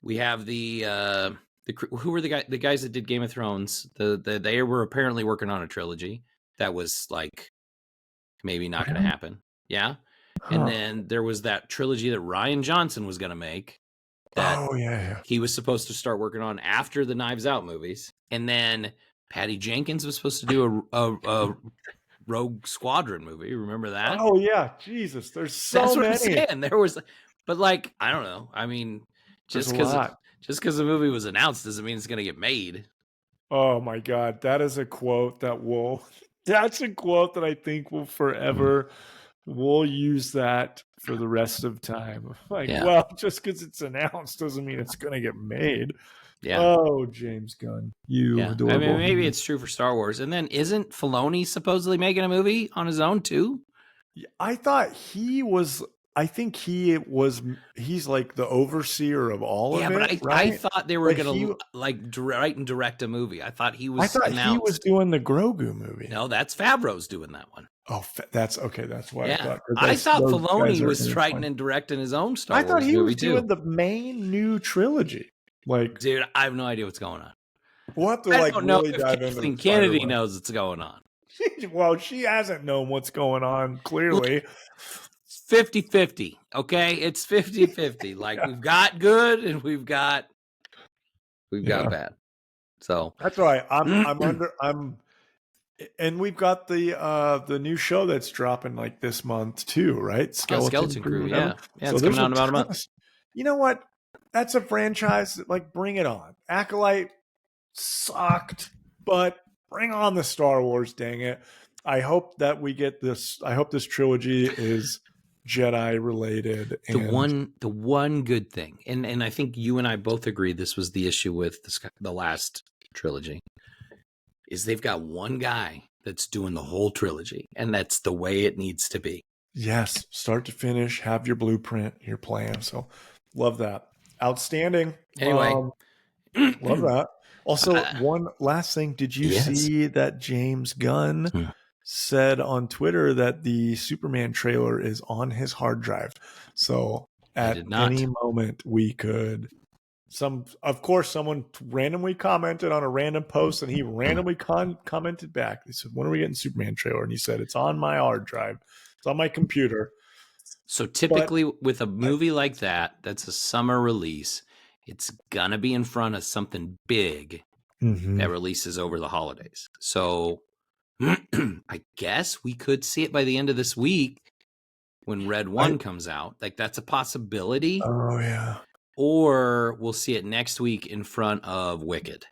[SPEAKER 2] We have who were the guys that did Game of Thrones? They were apparently working on a trilogy that was like maybe not going to happen. Yeah.
[SPEAKER 1] Huh.
[SPEAKER 2] And then there was that trilogy that Rian Johnson was going to make that he was supposed to start working on after the Knives Out movies. And then Patty Jenkins was supposed to do a Rogue Squadron movie. Remember that?
[SPEAKER 1] Oh yeah, Jesus. There's so many.
[SPEAKER 2] I'm saying. There was, but like, I don't know. I mean, just because the movie was announced doesn't mean it's going to get made.
[SPEAKER 1] Oh my God, that is a quote that's a quote that I think will forever. We'll use that for the rest of time. Like, well, just because it's announced doesn't mean it's going to get made. Yeah. Oh, James Gunn, adorable.
[SPEAKER 2] I mean, maybe it's true for Star Wars. And then isn't Filoni supposedly making a movie on his own too?
[SPEAKER 1] I thought he was. I think he's like the overseer of all of it.
[SPEAKER 2] Yeah, but I thought they were going to like write and direct a movie. I thought he was.
[SPEAKER 1] He was doing the Grogu movie.
[SPEAKER 2] No, that's Favreau's doing that one.
[SPEAKER 1] Oh, that's okay. That's why
[SPEAKER 2] I thought Filoni was writing and directing his own Star Wars movie too. I thought he was
[SPEAKER 1] doing the main new trilogy. Like,
[SPEAKER 2] dude, I have no idea what's going on.
[SPEAKER 1] We'll have to really dive into.
[SPEAKER 2] Kennedy knows what's going on.
[SPEAKER 1] Well, she hasn't known what's going on. Clearly.
[SPEAKER 2] 50-50, okay? It's 50-50. Like, we've got good and we've got bad. So
[SPEAKER 1] that's right. And we've got the new show that's dropping like this month too, right?
[SPEAKER 2] Skeleton Crew. Yeah, it's coming out in about a month.
[SPEAKER 1] You know what? That's a franchise. Like, bring it on. Acolyte sucked, but bring on the Star Wars. Dang it! I hope that we get this. I hope this trilogy is Jedi related.
[SPEAKER 2] The one good thing, and I think you and I both agree this was the issue with the last trilogy, is they've got one guy that's doing the whole trilogy, and that's the way it needs to be.
[SPEAKER 1] Yes, start to finish, have your blueprint, your plan. So love that. Outstanding.
[SPEAKER 2] Anyway,
[SPEAKER 1] love that. Also, one last thing. Did you see that James Gunn said on Twitter that the Superman trailer is on his hard drive? So at any moment we could. Of course, someone randomly commented on a random post, and he randomly commented back. They said, "When are we getting Superman trailer?" And he said, "It's on my hard drive. It's on my computer."
[SPEAKER 2] So typically with a movie like that, that's a summer release, it's gonna be in front of something big that releases over the holidays. So I guess we could see it by the end of this week when Red One comes out. Like, that's a possibility.
[SPEAKER 1] Oh yeah.
[SPEAKER 2] Or we'll see it next week in front of Wicked.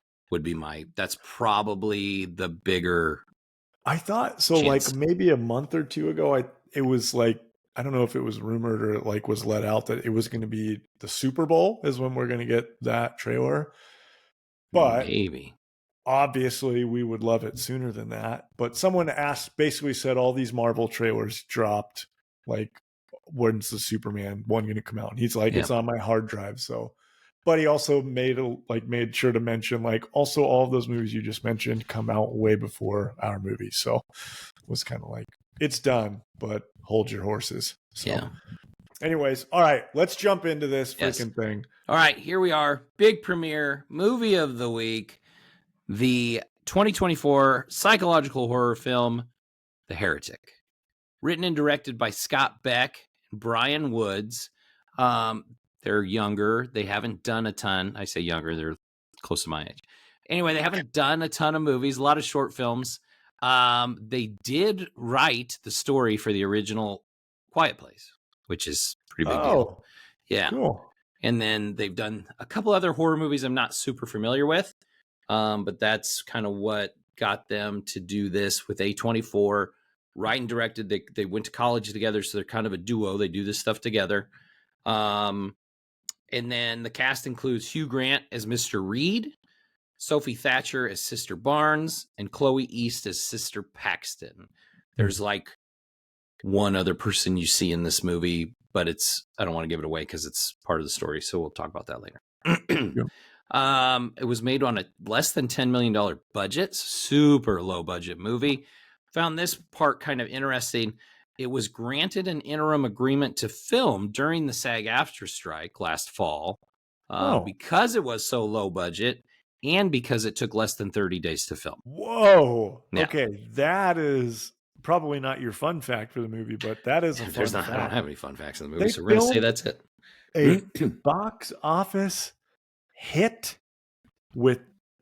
[SPEAKER 2] That's probably the bigger.
[SPEAKER 1] I thought so. Chance. Like maybe a month or two ago, it was like, I don't know if it was rumored or like was let out that it was going to be the Super Bowl is when we're going to get that trailer. But
[SPEAKER 2] maybe.
[SPEAKER 1] Obviously, we would love it sooner than that. But someone basically said all these Marvel trailers dropped. Like, when's the Superman one going to come out? And he's like, it's on my hard drive. So, but he also made sure to mention, like, also all of those movies you just mentioned come out way before our movies. So it was kind of like, it's done, but hold your horses. So, anyways, all right, let's jump into this freaking thing.
[SPEAKER 2] All right, here we are. Big premiere movie of the week. The 2024 psychological horror film, The Heretic. Written and directed by Scott Beck and Brian Woods. They're younger. They haven't done a ton. I say younger. They're close to my age. Anyway, they haven't done a ton of movies. A lot of short films. They did write the story for the original Quiet Place, which is a pretty big deal. Yeah.
[SPEAKER 1] Cool.
[SPEAKER 2] And then they've done a couple other horror movies I'm not super familiar with, but that's kind of what got them to do this with A24. Write and directed. They went to college together, so they're kind of a duo. They do this stuff together. And then the cast includes Hugh Grant as Mr. Reed, Sophie Thatcher as Sister Barnes, and Chloe East as Sister Paxton. There's like one other person you see in this movie, but I don't want to give it away because it's part of the story, so we'll talk about that later. It was made on a less than $10 million budget, super low budget movie. Found this part kind of interesting. It was granted an interim agreement to film during the SAG-AFTRA strike last fall because it was so low budget and because it took less than 30 days to film.
[SPEAKER 1] Whoa. Yeah. Okay, that is probably not your fun fact for the movie, but that is a fun fact.
[SPEAKER 2] I don't have any fun facts in the movie, so we're going to say that's it.
[SPEAKER 1] A box office hit with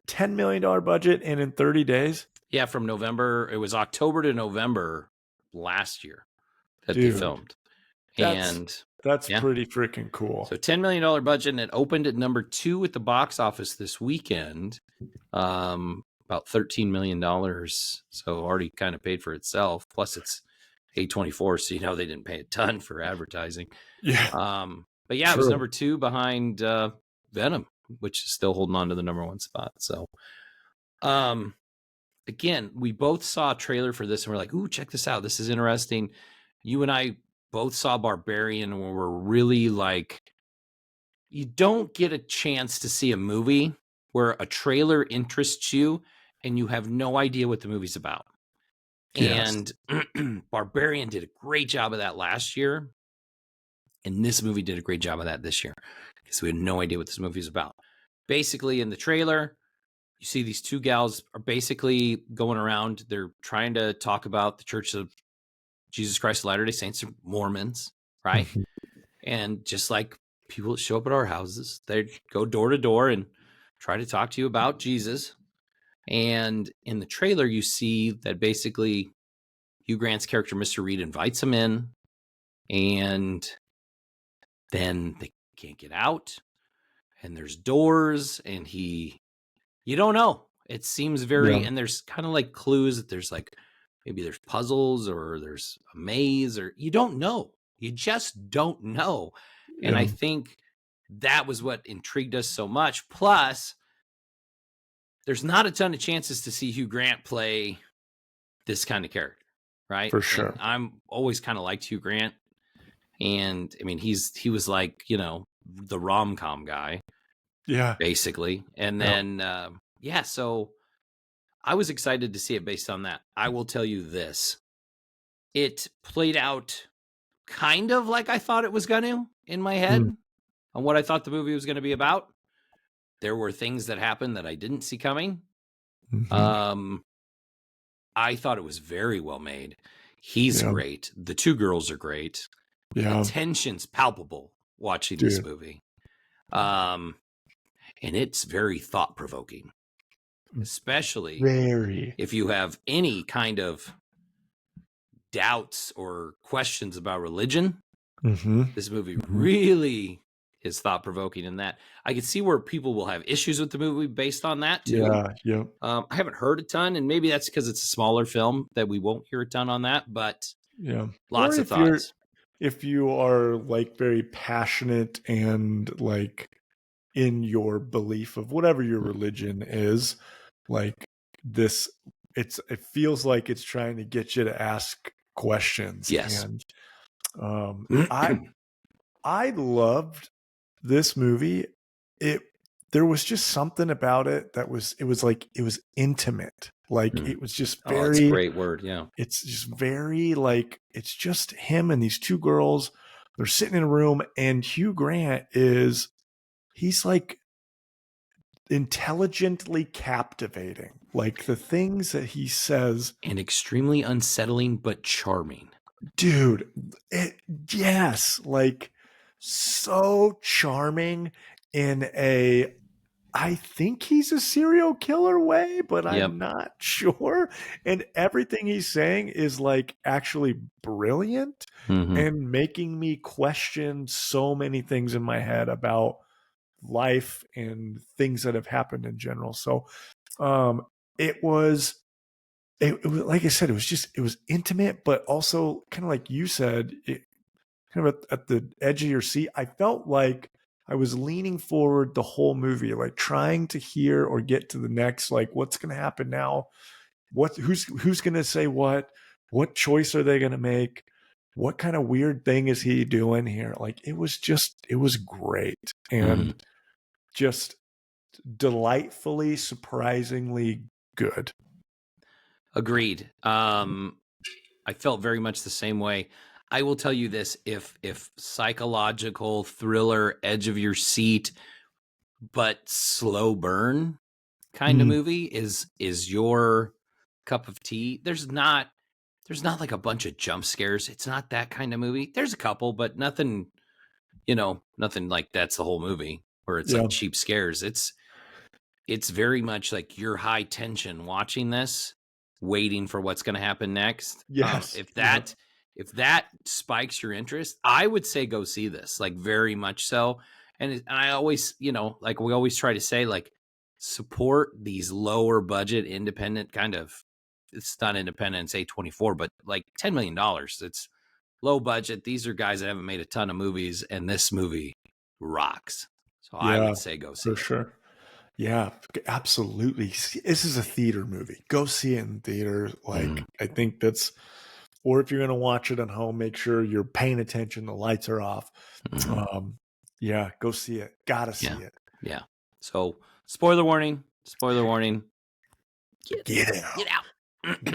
[SPEAKER 1] $10 million budget and in 30 days?
[SPEAKER 2] Yeah, from November. It was October to November last year that they filmed.
[SPEAKER 1] That's pretty freaking cool.
[SPEAKER 2] So $10 million budget, and it opened at number 2 at the box office this weekend. About $13 million. So already kind of paid for itself. Plus it's A24, so they didn't pay a ton for advertising.
[SPEAKER 1] Yeah.
[SPEAKER 2] But yeah, True. It was number 2 behind Venom, which is still holding on to the number 1 spot. So again, we both saw a trailer for this and we're like, ooh, check this out. This is interesting. You and I both saw Barbarian and we're really like, you don't get a chance to see a movie where a trailer interests you and you have no idea what the movie's about. Yes. And Barbarian did a great job of that last year. And this movie did a great job of that this year because we had no idea what this movie is about. Basically, in the trailer, you see these 2 gals are basically going around. They're trying to talk about the Church of Jesus Christ of Latter-day Saints, are Mormons, right? And just like people that show up at our houses, they go door to door and try to talk to you about Jesus. And in the trailer, you see that basically Hugh Grant's character, Mr. Reed, invites him in, and then they can't get out, and there's doors, and you don't know. It seems very, and there's kind of like clues that there's like, maybe there's puzzles or there's a maze, or you don't know. You just don't know. And I think that was what intrigued us so much. Plus, there's not a ton of chances to see Hugh Grant play this kind of character, right?
[SPEAKER 1] For sure.
[SPEAKER 2] And I'm always kind of liked Hugh Grant. And I mean, he was like, the rom-com guy.
[SPEAKER 1] Yeah.
[SPEAKER 2] Basically. And then, so I was excited to see it based on that. I will tell you this. It played out kind of like I thought it was going to in my head on what I thought the movie was going to be about. There were things that happened that I didn't see coming. I thought it was very well made. He's great. The 2 girls are great. The tension's palpable watching this movie. And it's very thought-provoking. Especially if you have any kind of doubts or questions about religion. This movie really is thought-provoking in that. I can see where people will have issues with the movie based on that too. I haven't heard a ton, and maybe that's because it's a smaller film that we won't hear a ton on that, but lots of thoughts.
[SPEAKER 1] If you are like very passionate and like in your belief of whatever your religion is, like this, it feels like it's trying to get you to ask questions.
[SPEAKER 2] Yes.
[SPEAKER 1] And I loved this movie. There was just something about it that was intimate. Like it was just very,
[SPEAKER 2] that's a great word. Yeah.
[SPEAKER 1] It's just very like, it's just him and these 2 girls. They're sitting in a room, and Hugh Grant he's like intelligently captivating. Like the things that he says,
[SPEAKER 2] and extremely unsettling, but charming.
[SPEAKER 1] Dude, like so charming in a I think he's a serial killer way, but
[SPEAKER 2] Yep.
[SPEAKER 1] I'm not sure. And everything he's saying is like actually brilliant
[SPEAKER 2] Mm-hmm.
[SPEAKER 1] and making me question so many things in my head about life and things that have happened in general. So um it was it was like I said, it was intimate, but also kind of like you said, kind of at the edge of your seat. I felt like I was leaning forward the whole movie, like trying to hear or get to the next, like what's going to happen now, who's going to say what choice are they going to make, what kind of weird thing is he doing here? Like it was great
[SPEAKER 2] Mm-hmm.
[SPEAKER 1] and just delightfully, surprisingly good.
[SPEAKER 2] Agreed. I felt very much the same way. I will tell you this: if psychological thriller, edge of your seat, but slow burn kind of
[SPEAKER 1] Mm,
[SPEAKER 2] movie is your cup of tea, there's not like a bunch of jump scares. It's not that kind of movie. There's a couple, but nothing, nothing like that's the whole movie where it's
[SPEAKER 1] yeah.
[SPEAKER 2] like cheap scares. It's very much like you're high tension watching this, waiting for what's going to happen next.
[SPEAKER 1] Yes.
[SPEAKER 2] If
[SPEAKER 1] Yeah.
[SPEAKER 2] that spikes your interest, I would say go see this, like very much so. And I always, like we always try to say, like support these lower budget independent kind of. It's not independent, it's A24, but like $10 million. It's low budget. These are guys that haven't made a ton of movies, and this movie rocks. So I
[SPEAKER 1] Yeah,
[SPEAKER 2] would say go see
[SPEAKER 1] for
[SPEAKER 2] it.
[SPEAKER 1] sure. Yeah, absolutely. This is a theater movie. Go see it in theater.
[SPEAKER 2] Mm-hmm.
[SPEAKER 1] Like, I think that's, or if you're going to watch it at home, make sure you're paying attention. The lights are off.
[SPEAKER 2] Mm-hmm.
[SPEAKER 1] Um, yeah, go see it. Gotta
[SPEAKER 2] Yeah.
[SPEAKER 1] see it.
[SPEAKER 2] Yeah. So spoiler warning. Spoiler warning.
[SPEAKER 1] Get
[SPEAKER 2] Get
[SPEAKER 1] out.
[SPEAKER 2] out.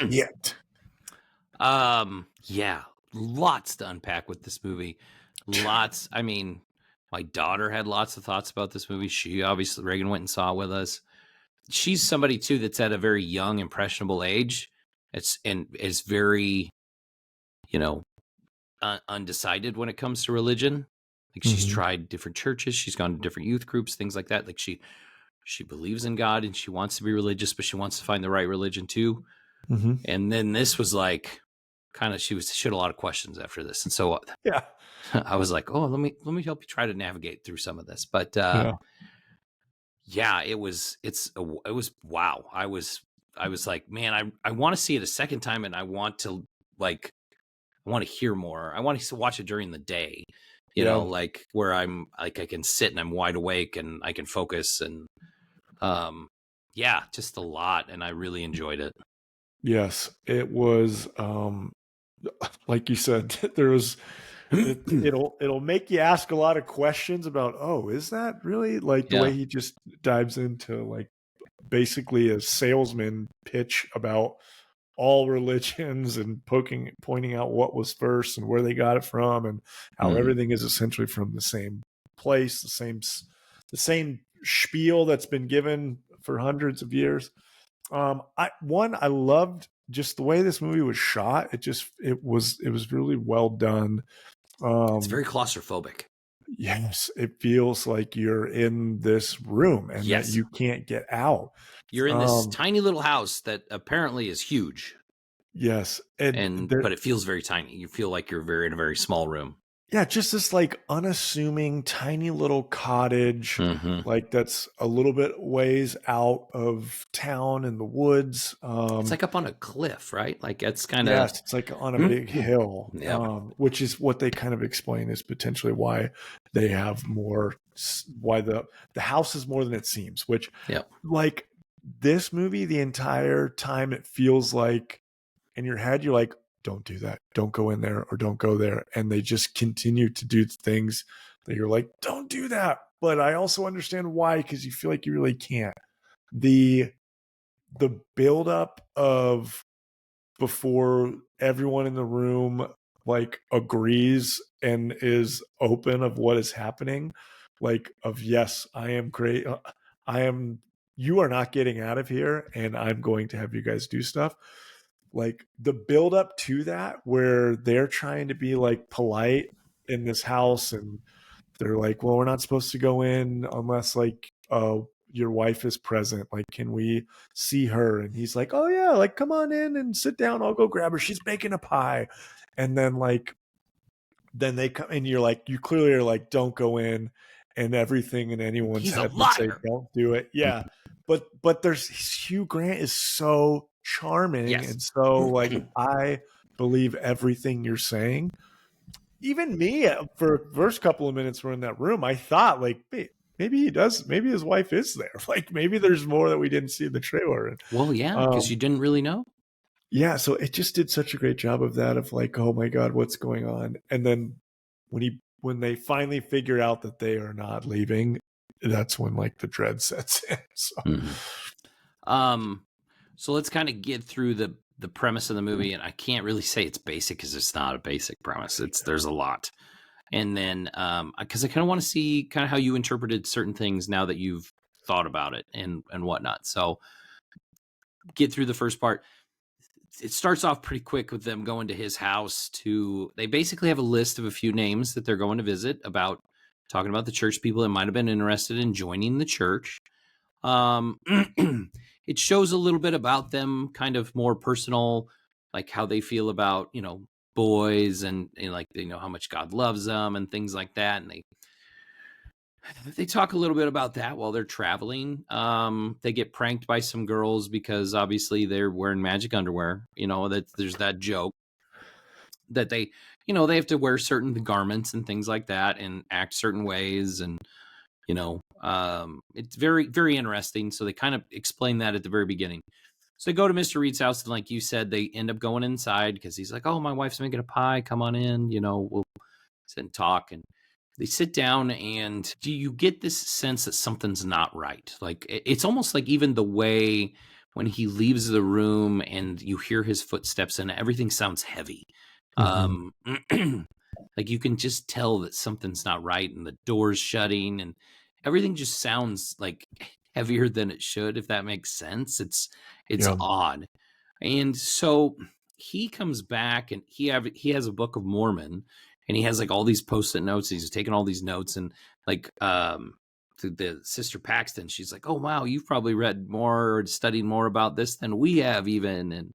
[SPEAKER 1] Get.
[SPEAKER 2] Yeah. Lots to unpack with this movie. Lots. I mean, my daughter had lots of thoughts about this movie. She obviously Reagan went and saw it with us. She's somebody too that's at a very young, impressionable age. And is very, you know, undecided when it comes to religion. Like she's
[SPEAKER 1] Mm-hmm.
[SPEAKER 2] tried different churches, she's gone to different youth groups, things like that. Like she believes in God and she wants to be religious, but she wants to find the right religion too.
[SPEAKER 1] Mm-hmm.
[SPEAKER 2] And then this was like kind of she had a lot of questions after this, and so
[SPEAKER 1] Yeah.
[SPEAKER 2] I was like, oh, let me help you try to navigate through some of this. But
[SPEAKER 1] Yeah.
[SPEAKER 2] yeah, it was wow. I was like, man, I want to see it a second time, and I want to like I want to hear more. I want to watch it during the day,
[SPEAKER 1] Yeah.
[SPEAKER 2] like where I'm like I can sit and I'm wide awake and I can focus and yeah, just a lot, and I really enjoyed it.
[SPEAKER 1] Yes. It was, like you said, there was, it'll make you ask a lot of questions about, oh, is that really like the way
[SPEAKER 2] Yeah.
[SPEAKER 1] he just dives into like basically a salesman pitch about all religions and pointing out what was first and where they got it from and how
[SPEAKER 2] Mhm.
[SPEAKER 1] everything is essentially from the same place, the same spiel that's been given for hundreds of years. I loved just the way this movie was shot. It was really well done.
[SPEAKER 2] It's
[SPEAKER 1] um
[SPEAKER 2] very claustrophobic.
[SPEAKER 1] yes, it feels like you're in this room and that
[SPEAKER 2] Yes.
[SPEAKER 1] you can't get out.
[SPEAKER 2] You're in this
[SPEAKER 1] um
[SPEAKER 2] tiny little house that apparently is huge,
[SPEAKER 1] yes, and there,
[SPEAKER 2] but it feels very tiny. You feel like you're very in a very small room.
[SPEAKER 1] yeah, just this like unassuming tiny little cottage,
[SPEAKER 2] Mhm.
[SPEAKER 1] like that's a little bit ways out of town in the woods.
[SPEAKER 2] It's like up on a cliff, right? Like it's kind of
[SPEAKER 1] Yes, it's like on a big hill,
[SPEAKER 2] yeah.
[SPEAKER 1] which is what they kind of explain is potentially why they have more, why the house is more than it seems. Which,
[SPEAKER 2] Yeah.
[SPEAKER 1] like this movie, the entire time it feels like in your head you're like, don't do that, don't go in there, or don't go there, and they just continue to do things that you're like, don't do that. But I also understand why, because you feel like you really can't. The the buildup of before everyone in the room like agrees and is open of what is happening, like of yes, I am great, I am, you are not getting out of here and I'm going to have you guys do stuff. Like the build up to that where they're trying to be like polite in this house and they're like, well, we're not supposed to go in unless like your wife is present. Like, can we see her? And he's like, oh yeah, like come on in and sit down. I'll go grab her. She's baking a pie. And then then they come and you're like, you clearly are like, don't go in, and everything in anyone's
[SPEAKER 2] He's a
[SPEAKER 1] head would say,
[SPEAKER 2] liar.
[SPEAKER 1] don't do it. Yeah. But there's Hugh Grant is so charming
[SPEAKER 2] Yes.
[SPEAKER 1] and so like I believe everything you're saying. Even me, for the first couple of minutes we're in that room, I thought like, maybe he does, maybe his wife is there. Like maybe there's more that we didn't see in the trailer.
[SPEAKER 2] Well, yeah, because you didn't really know.
[SPEAKER 1] Yeah, so it just did such a great job of that, of like, oh my God, what's going on? And then when they finally figure out that they are not leaving, that's when like the dread sets in. So
[SPEAKER 2] So let's kind of get through the premise of the movie, and I can't really say it's basic because it's not a basic premise. There's a lot. And then because I kind of want to see kind of how you interpreted certain things now that you've thought about it and whatnot. So get through the first part. It starts off pretty quick with them going to his house they basically have a list of a few names that they're going to visit, about talking about the church, people that might have been interested in joining the church. It shows a little bit about them, kind of more personal, like how they feel about, boys and like, how much God loves them and things like that. And they talk a little bit about that while they're traveling. They get pranked by some girls because obviously they're wearing magic underwear. That there's that joke that they have to wear certain garments and things like that and act certain ways. And, it's very, very interesting. So they kind of explain that at the very beginning. So they go to Mr. Reed's house, and like you said, they end up going inside because he's like, oh, my wife's making a pie. Come on in, we'll sit and talk. And they sit down, and do you get this sense that something's not right? Like it's almost like even the way when he leaves the room and you hear his footsteps and everything sounds heavy. Like you can just tell that something's not right, and the door's shutting and everything just sounds like heavier than it should, if that makes sense. It's odd. And so he comes back, and he has a Book of Mormon, and he has like all these post-it notes. He's taking all these notes, and like to the Sister Paxton, she's like, oh wow, you've probably read more or studied more about this than we have even. And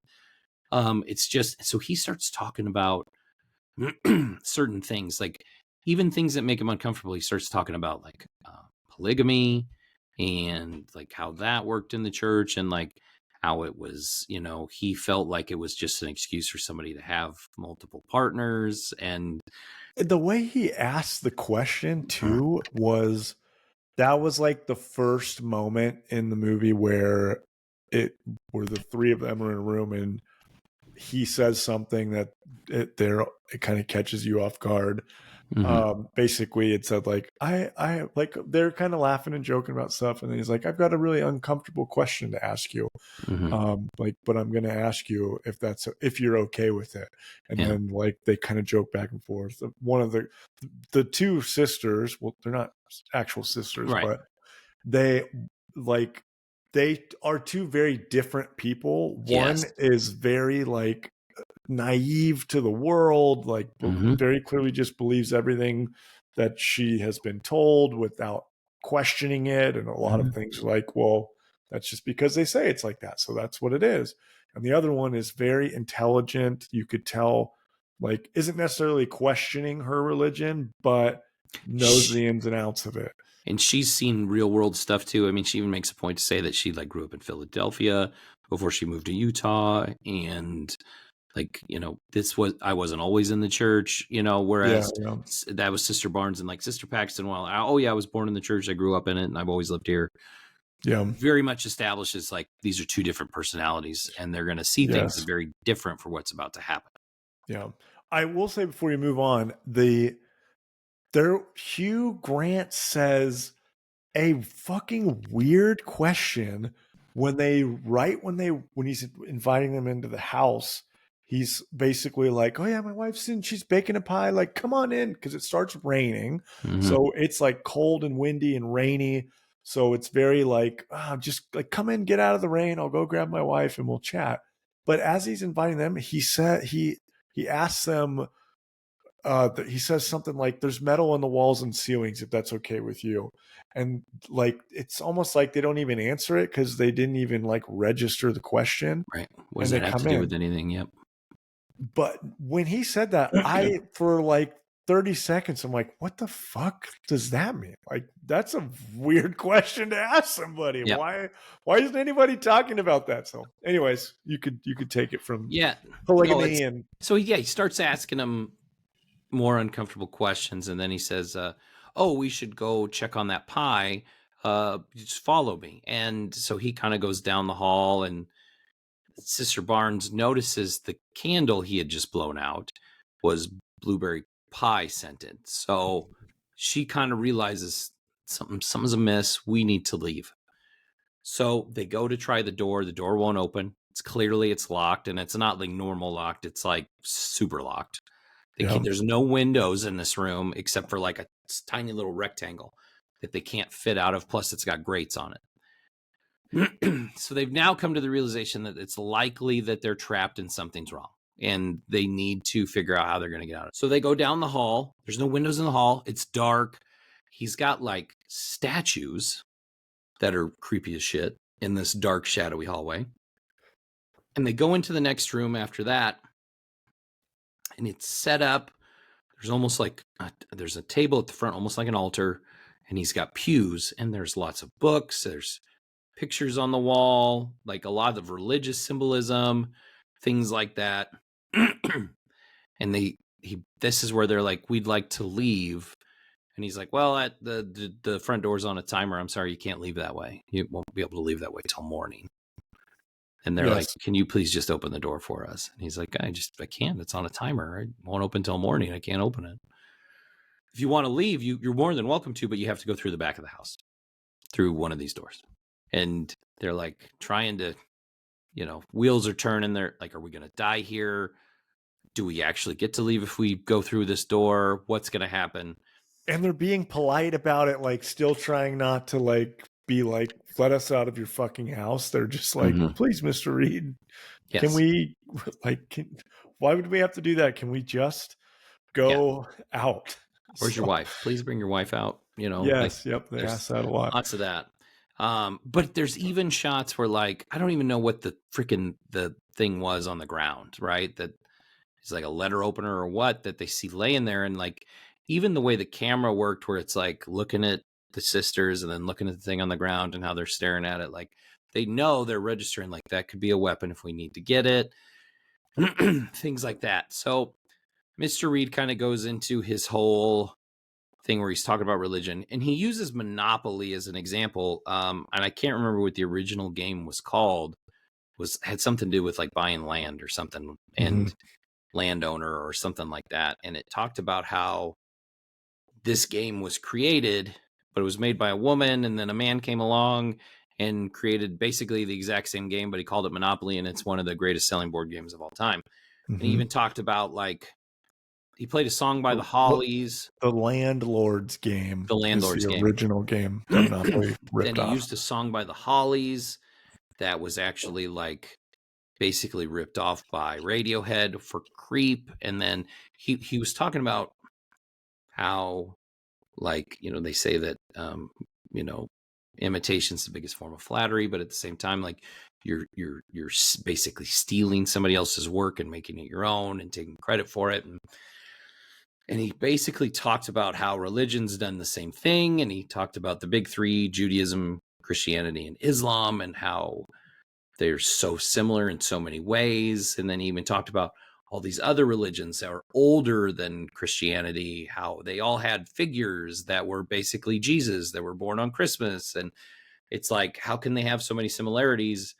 [SPEAKER 2] it's just, so he starts talking about certain things, like even things that make him uncomfortable. He starts talking about like polygamy and like how that worked in the church, and like how it was, he felt like it was just an excuse for somebody to have multiple partners. And
[SPEAKER 1] the way he asked the question too that was like the first moment in the movie where the three of them are in a room, and he says something that it kind of catches you off guard. Basically it said like, I like, they're kind of laughing and joking about stuff, and then he's like, I've got a really uncomfortable question to ask you. But I'm going to ask you if you're okay with it. And then like they kind of joke back and forth. One of the two sisters, well, they're not actual sisters,
[SPEAKER 2] right.
[SPEAKER 1] but they are two very different people.
[SPEAKER 2] Yes.
[SPEAKER 1] One is very like naive to the world, like very clearly just believes everything that she has been told without questioning it. And a lot of things are like, well, that's just because they say it's like that, so that's what it is. And the other one is very intelligent. You could tell, like, isn't necessarily questioning her religion, but knows the ins and outs of it.
[SPEAKER 2] And she's seen real world stuff too. I mean, she even makes a point to say that she like grew up in Philadelphia before she moved to Utah, and like, I wasn't always in the church, whereas that was Sister Barnes. And like Sister Paxton, I was born in the church, I grew up in it, and I've always lived here. Very much establishes like these are two different personalities, and they're going to see things very different for what's about to happen.
[SPEAKER 1] I will say before you move on, Hugh Grant says a fucking weird question when he's inviting them into the house. He's basically like, oh yeah, my wife's in, she's baking a pie, like come on in, because it starts raining. So it's like cold and windy and rainy, so it's very like, just like come in, get out of the rain, I'll go grab my wife and we'll chat. But as he's inviting them, he asks them, he says something like, "There's metal on the walls and ceilings, if that's okay with you." And like, it's almost like they don't even answer it because they didn't even like register the question.
[SPEAKER 2] Right. What does
[SPEAKER 1] And they
[SPEAKER 2] that have to
[SPEAKER 1] come
[SPEAKER 2] do
[SPEAKER 1] in.
[SPEAKER 2] with anything? Yep.
[SPEAKER 1] But when he said that, for like 30 seconds, I'm like, what the fuck does that mean? Like, that's a weird question to ask somebody.
[SPEAKER 2] Yep.
[SPEAKER 1] Why isn't anybody talking about that? So anyways, you could take it from
[SPEAKER 2] Yeah.
[SPEAKER 1] polygamy
[SPEAKER 2] No,
[SPEAKER 1] and
[SPEAKER 2] so he starts asking him more uncomfortable questions, and then he says, "Oh, we should go check on that pie. Just follow me." And so he kind of goes down the hall, and Sister Barnes notices the candle he had just blown out was blueberry pie scented. So she kind of realizes something's amiss. We need to leave. So they go to try the door. The door won't open. It's locked, and it's not like normal locked. It's like super locked. There's no windows in this room except for like a tiny little rectangle that they can't fit out of. Plus, it's got grates on it. So they've now come to the realization that it's likely that they're trapped and something's wrong, and they need to figure out how they're going to get out of it. So they go down the hall. There's no windows in the hall. It's dark. He's got like statues that are creepy as shit in this dark, shadowy hallway. And they go into the next room after that, and it's set up. There's almost like there's a table at the front, almost like an altar, and he's got pews, and there's lots of books. There's pictures on the wall, like a lot of religious symbolism, things like that. And this is where they're like, "We'd like to leave." And he's like, "Well, at the front door's on a timer. I'm sorry, you can't leave that way. You won't be able to leave that way till morning." And they're like, "Can you please just open the door for us?" And he's like, I can't. It's on a timer. It won't open till morning. I can't open it. If you want to leave, you're more than welcome to, but you have to go through the back of the house, through one of these doors. And they're like trying to, wheels are turning. They're like, are we going to die here? Do we actually get to leave if we go through this door? What's going to happen?
[SPEAKER 1] And they're being polite about it, like still trying not to like be like, let us out of your fucking house. They're just like, please, Mr. Reed, can we why would we have to do that? Can we just go out?
[SPEAKER 2] Where's your wife? Please bring your wife out.
[SPEAKER 1] Yes. Yep. They ask that a lot.
[SPEAKER 2] Lots of that. But there's even shots where like, I don't even know what the thing was on the ground, right? That it's like a letter opener or what that they see laying there. And like, even the way the camera worked where it's like looking at the sisters and then looking at the thing on the ground and how they're staring at it. Like they know they're registering like that could be a weapon if we need to get it. Things like that. So Mr. Reed kind of goes into his whole thing where he's talking about religion, and he uses Monopoly as an example. And I can't remember what the original game was called. Had something to do with like buying land or something, and landowner or something like that. And it talked about how this game was created, but it was made by a woman, and then a man came along and created basically the exact same game, but he called it Monopoly, and it's one of the greatest selling board games of all time. And he even talked about like he played a song by the Hollies.
[SPEAKER 1] The Landlord's Game.
[SPEAKER 2] The Landlord's Game.
[SPEAKER 1] Original game that Monopoly ripped
[SPEAKER 2] Then he
[SPEAKER 1] off.
[SPEAKER 2] used a song by the Hollies that was actually like basically ripped off by Radiohead for Creep. And then he was talking about how like, they say that, imitation's the biggest form of flattery, but at the same time, like you're basically stealing somebody else's work and making it your own and taking credit for it. And he basically talked about how religion's done the same thing. And he talked about the big three, Judaism, Christianity, and Islam, and how they're so similar in so many ways. And then he even talked about all these other religions that are older than Christianity, how they all had figures that were basically Jesus that were born on Christmas. And it's like, how can they have so many similarities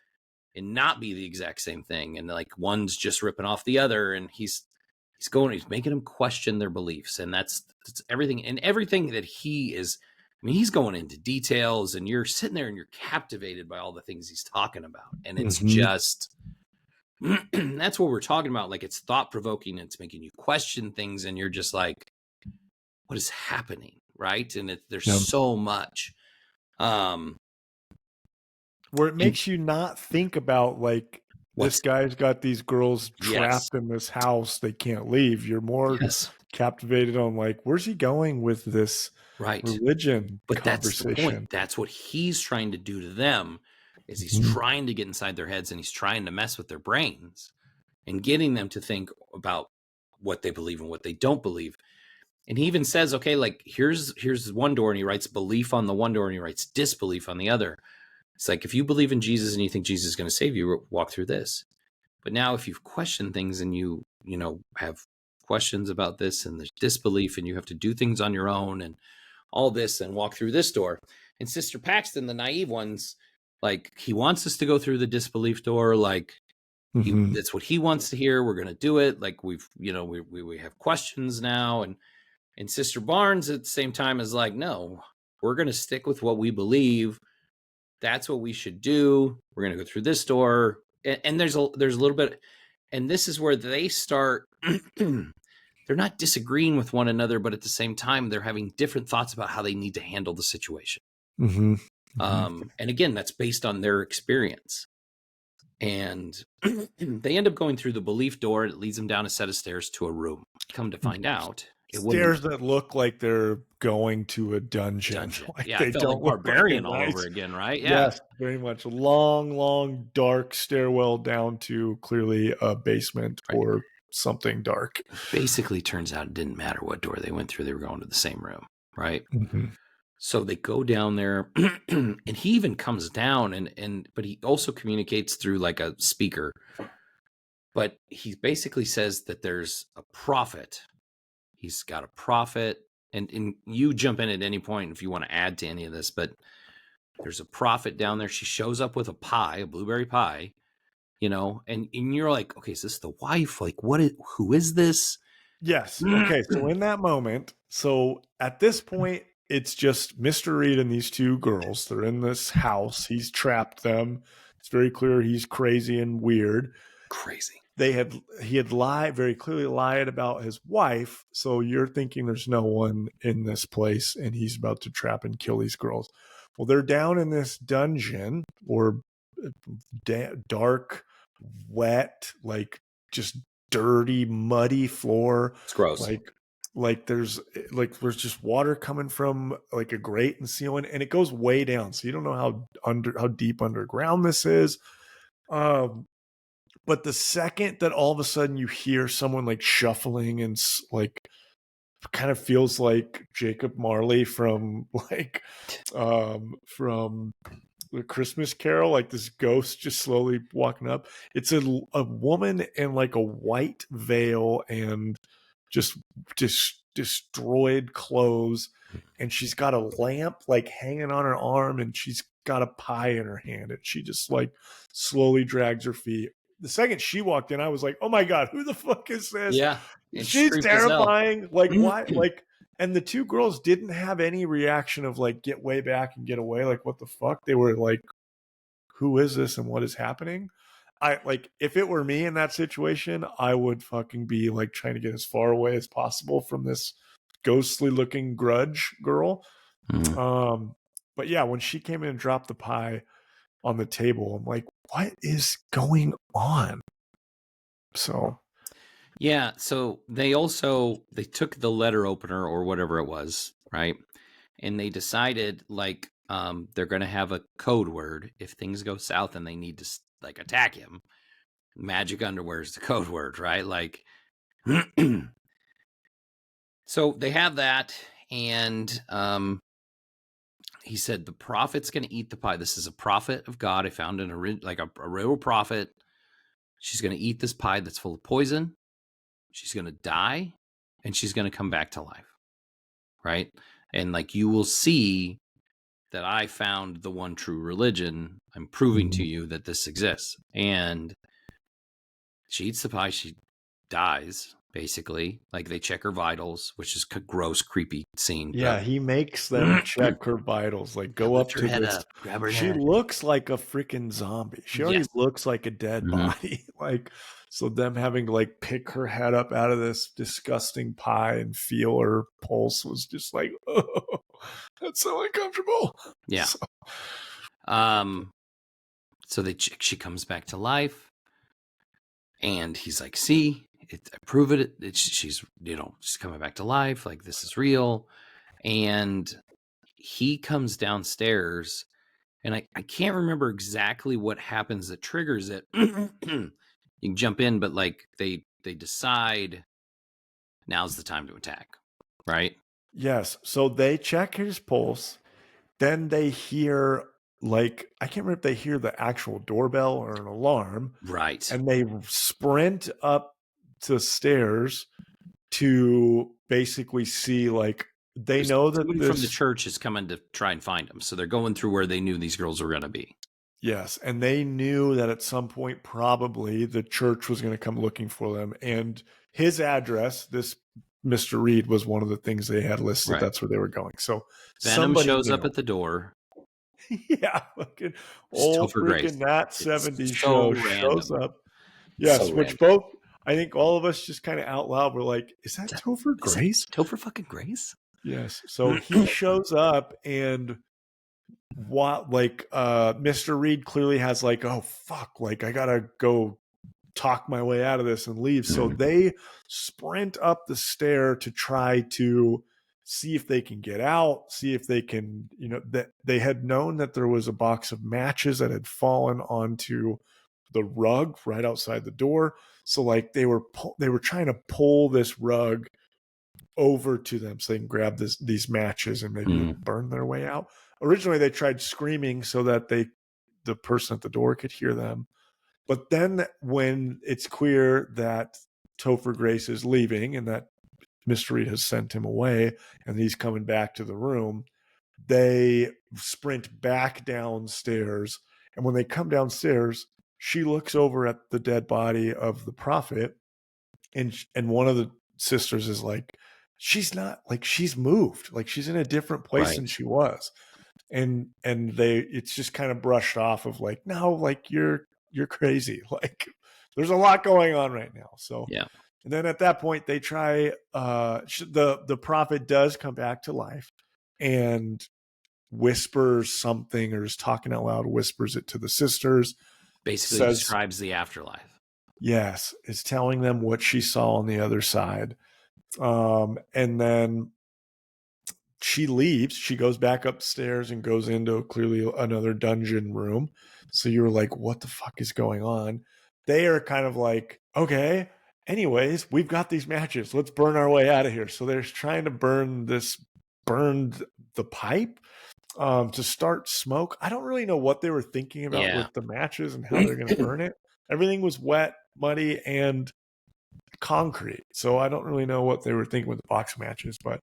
[SPEAKER 2] and not be the exact same thing? And like one's just ripping off the other. And he's making them question their beliefs. And that's everything. And everything that he is, he's going into details, and you're sitting there and you're captivated by all the things he's talking about. And it's just, that's what we're talking about. Like it's thought provoking. It's making you question things, and you're just like, what is happening? Right. And there's so much,
[SPEAKER 1] where it makes you not think about like, this guy's got these girls trapped in this house. They can't leave. You're more captivated on like, where's he going with this
[SPEAKER 2] Right.
[SPEAKER 1] religion
[SPEAKER 2] But that's the
[SPEAKER 1] conversation?
[SPEAKER 2] point. That's what he's trying to do to them, is he's
[SPEAKER 1] Mhm.
[SPEAKER 2] trying to get inside their heads, and he's trying to mess with their brains and getting them to think about what they believe and what they don't believe. And he even says, okay, like here's one door, and he writes belief on the one door, and he writes disbelief on the other. It's like, if you believe in Jesus and you think Jesus is going to save you, walk through this. But now if you've questioned things and you have questions about this, and there's disbelief, and you have to do things on your own and all this, and walk through this door. And Sister Paxton, the naive ones, like, he wants us to go through the disbelief door. Like,
[SPEAKER 1] Mhm.
[SPEAKER 2] that's what he wants to hear. We're going to do it. Like, we have questions now. And Sister Barnes at the same time is like, no, we're going to stick with what we believe. That's what we should do. We're going to go through this door. And there's a little bit, and this is where they start. They're not disagreeing with one another, but at the same time, they're having different thoughts about how they need to handle the situation.
[SPEAKER 1] Mhm. Mhm.
[SPEAKER 2] And again, that's based on their experience. And they end up going through the belief door, and it leads them down a set of stairs to a room. Come to find out,
[SPEAKER 1] Stairs that look like they're going to a dungeon. Like
[SPEAKER 2] Yeah,
[SPEAKER 1] they
[SPEAKER 2] it felt like
[SPEAKER 1] don't look like
[SPEAKER 2] Barbarian
[SPEAKER 1] a
[SPEAKER 2] all
[SPEAKER 1] nice.
[SPEAKER 2] over again, right? Yeah.
[SPEAKER 1] Yes, very much. Long, dark stairwell down to clearly a basement
[SPEAKER 2] Right.
[SPEAKER 1] or something dark.
[SPEAKER 2] Basically, turns out it didn't matter what door they went through; they were going to the same room, right?
[SPEAKER 1] Mhm.
[SPEAKER 2] So they go down there, and he even comes down, but he also communicates through like a speaker. But he basically says that there's a prophet. He's got a prophet, and you jump in at any point if you want to add to any of this, but there's a prophet down there. She shows up with a pie, a blueberry pie, and you're like, okay, is this the wife? Like, who is this?
[SPEAKER 1] Yes. Okay. So in that moment, so at this point, it's just Mr. Reed and these two girls. They're in this house. He's trapped them. It's very clear he's crazy and weird.
[SPEAKER 2] Crazy.
[SPEAKER 1] He had very clearly lied about his wife. So you're thinking there's no one in this place, and he's about to trap and kill these girls. Well, they're down in this dungeon, or dark, wet, like just dirty, muddy floor.
[SPEAKER 2] It's gross.
[SPEAKER 1] Like there's just water coming from like a grate and ceiling, and it goes way down, so you don't know how deep underground this is. But the second that all of a sudden you hear someone like shuffling and like kind of feels like Jacob Marley from from the Christmas Carol, like this ghost just slowly walking up. It's a woman in like a white veil and just destroyed clothes, and she's got a lamp like hanging on her arm, and she's got a pie in her hand, and she just like slowly drags her feet. The second she walked in, I was like, "Oh my god, who the fuck is this?"
[SPEAKER 2] Yeah, and
[SPEAKER 1] She's terrifying. Like,
[SPEAKER 2] hell.
[SPEAKER 1] why? Like, and the two girls didn't have any reaction of like get way back and get away. Like, what the fuck? They were like, "Who is this and what is happening?" I like, if it were me in that situation, I would fucking be like trying to get as far away as possible from this ghostly looking grudge girl. But yeah, when she came in and dropped the pie on the table, I'm like, what is going on? So
[SPEAKER 2] Yeah, so they took the letter opener or whatever it was, right? And they decided like they're going to have a code word if things go south and they need to like attack him. Magic underwear is the code word, right? Like so they have that, and he said the prophet's going to eat the pie. This is a prophet of God. I found a real prophet. She's going to eat this pie that's full of poison. She's going to die, and she's going to come back to life, right? And like, you will see that I found the one true religion. I'm proving to you that this exists. And she eats the pie. She dies, basically. Like, they check her vitals, which is a gross, creepy scene.
[SPEAKER 1] yeah, he makes them check her vitals. Like, go up to this.
[SPEAKER 2] Grab her
[SPEAKER 1] She
[SPEAKER 2] head.
[SPEAKER 1] looks like a freaking zombie. She already looks like a dead body. Like, so them having to like pick her head up out of this disgusting pie and feel her pulse was just like, oh, that's so uncomfortable.
[SPEAKER 2] Yeah. So she comes back to life, and he's like, see, I prove it. She's she's coming back to life. Like, this is real. And he comes downstairs, and I can't remember exactly what happens that triggers it. You can jump in, but like they decide now's the time to attack, right?
[SPEAKER 1] Yes. So they check his pulse. Then they hear, like, I can't remember if they hear the actual doorbell or an alarm.
[SPEAKER 2] Right.
[SPEAKER 1] And they sprint up the stairs to basically see, like, they know that
[SPEAKER 2] somebody
[SPEAKER 1] this
[SPEAKER 2] from the church is coming to try and find them. So they're going through where they knew these girls were going to be.
[SPEAKER 1] Yes, and they knew that at some point probably the church was going to come looking for them. And his address, this Mr. Reed, was one of the things they had listed.
[SPEAKER 2] Right.
[SPEAKER 1] That's where they were going. So
[SPEAKER 2] Venom
[SPEAKER 1] somebody
[SPEAKER 2] shows
[SPEAKER 1] knew.
[SPEAKER 2] up at the door.
[SPEAKER 1] Yeah, fucking old
[SPEAKER 2] Topher
[SPEAKER 1] freaking
[SPEAKER 2] Grace.
[SPEAKER 1] Nat
[SPEAKER 2] It's
[SPEAKER 1] 70s
[SPEAKER 2] so
[SPEAKER 1] show
[SPEAKER 2] random.
[SPEAKER 1] shows up. Yes,
[SPEAKER 2] So
[SPEAKER 1] which
[SPEAKER 2] random.
[SPEAKER 1] both, I think all of us just kind of out loud were like, is that Topher Grace?
[SPEAKER 2] Topher fucking Grace?
[SPEAKER 1] Yes. So he shows up, and Mr. Reed clearly has like, oh fuck, like I gotta go talk my way out of this and leave. So they sprint up the stair to try to see if they can get out, see if they can, that they had known that there was a box of matches that had fallen onto the rug right outside the door. So like they were trying to pull this rug over to them so they can grab these matches and maybe burn their way out. Originally they tried screaming so that the person at the door could hear them. But then when it's clear that Topher Grace is leaving and that Mr. Reed has sent him away and he's coming back to the room, they sprint back downstairs. And when they come downstairs, she looks over at the dead body of the prophet, and one of the sisters is like, she's not, like, she's moved, like she's in a different place than she was. And it's just kind of brushed off of like, no, like you're crazy. Like there's a lot going on right now. So
[SPEAKER 2] yeah.
[SPEAKER 1] And then at that point they try, the prophet does come back to life and whispers something, or is talking out loud, whispers it to the sisters.
[SPEAKER 2] Basically describes the afterlife.
[SPEAKER 1] Yes. It's telling them what she saw on the other side. And then she leaves. She goes back upstairs and goes into clearly another dungeon room. So you were like, what the fuck is going on? They are kind of like, okay, anyways, we've got these matches. Let's burn our way out of here. So they're trying to burn the pipe to start smoke. I don't really know what they were thinking about with the matches and how they're going to burn it. Everything was wet, muddy, and concrete. So I don't really know what they were thinking with the box matches, but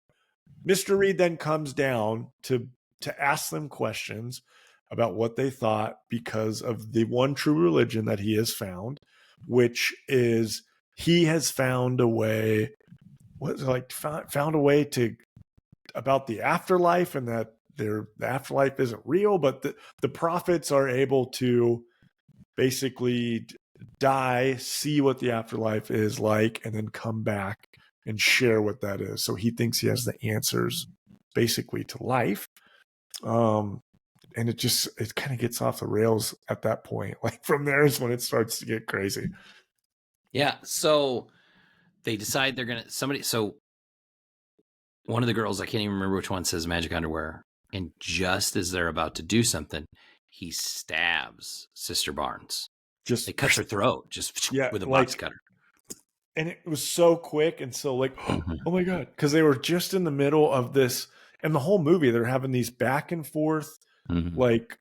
[SPEAKER 1] Mr. Reed then comes down to ask them questions about what they thought, because of the one true religion that he has found, which is he has found a way, found a way to, about the afterlife, and that the afterlife isn't real, but the prophets are able to basically die, see what the afterlife is like, and then come back and share what that is. So he thinks he has the answers basically to life. And it kind of gets off the rails at that point. Like from there is when it starts to get crazy.
[SPEAKER 2] Yeah. So they decide they're going to, so one of the girls, I can't even remember which one, says magic underwear. And just as they're about to do something, he stabs Sister Barnes. They cut her throat with a box cutter.
[SPEAKER 1] And it was so quick and so like, oh my God. Because they were just in the middle of this, and the whole movie, they're having these back and forth, like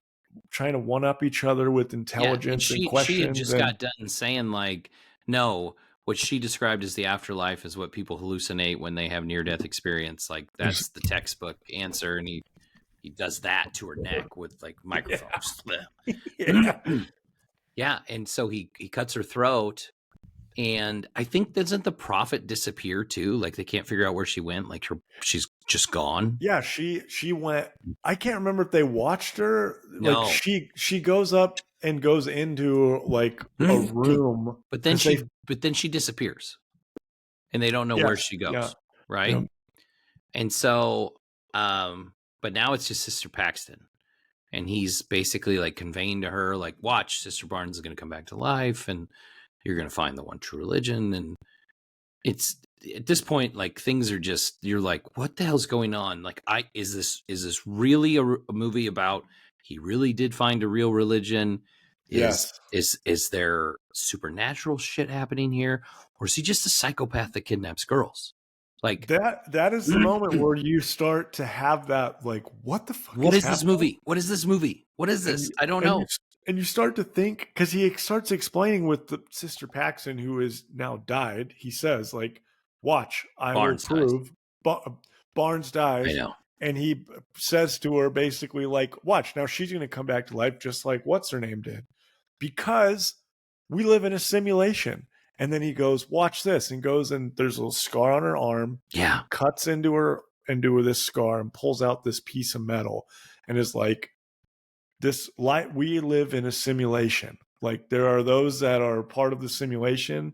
[SPEAKER 1] trying to one up each other with intelligence and questions.
[SPEAKER 2] She had just got done saying like, no, what she described as the afterlife is what people hallucinate when they have near-death experience. Like that's the textbook answer. And he does that to her neck with like microphones. Yeah. And so he cuts her throat. And I think, doesn't the prophet disappear too? Like they can't figure out where she went. Like she's just gone.
[SPEAKER 1] Yeah, she went. I can't remember if they watched her.
[SPEAKER 2] No.
[SPEAKER 1] Like she goes up and goes into like a room,
[SPEAKER 2] but then she disappears, and they don't know where she goes.
[SPEAKER 1] Yeah.
[SPEAKER 2] Right. Yeah. And so, but now it's just Sister Paxton, and he's basically like conveying to her, like, watch, Sister Barnes is going to come back to life, and you're going to find the one true religion. And it's at this point, like things are just, you're like, what the hell's going on? Like, is this really a movie about he really did find a real religion?
[SPEAKER 1] Yes.
[SPEAKER 2] Is there supernatural shit happening here, or is he just a psychopath that kidnaps girls? Like
[SPEAKER 1] that is the moment where you start to have that, like, what the fuck
[SPEAKER 2] what
[SPEAKER 1] is
[SPEAKER 2] is this
[SPEAKER 1] happening?
[SPEAKER 2] movie? What is this movie? What is this? I don't
[SPEAKER 1] And
[SPEAKER 2] know.
[SPEAKER 1] you start to think, because he starts explaining with the Sister Paxton, who is now died. He says, like, watch, I
[SPEAKER 2] Barnes
[SPEAKER 1] will
[SPEAKER 2] dies.
[SPEAKER 1] prove. Barnes dies.
[SPEAKER 2] I know.
[SPEAKER 1] And he says to her basically, like, watch, now she's going to come back to life just like what's her name did, because we live in a simulation. And then he goes, watch this, and goes, and there's a little scar on her arm.
[SPEAKER 2] Yeah.
[SPEAKER 1] Cuts into this scar and pulls out this piece of metal and is like, this light, we live in a simulation. Like, there are those that are part of the simulation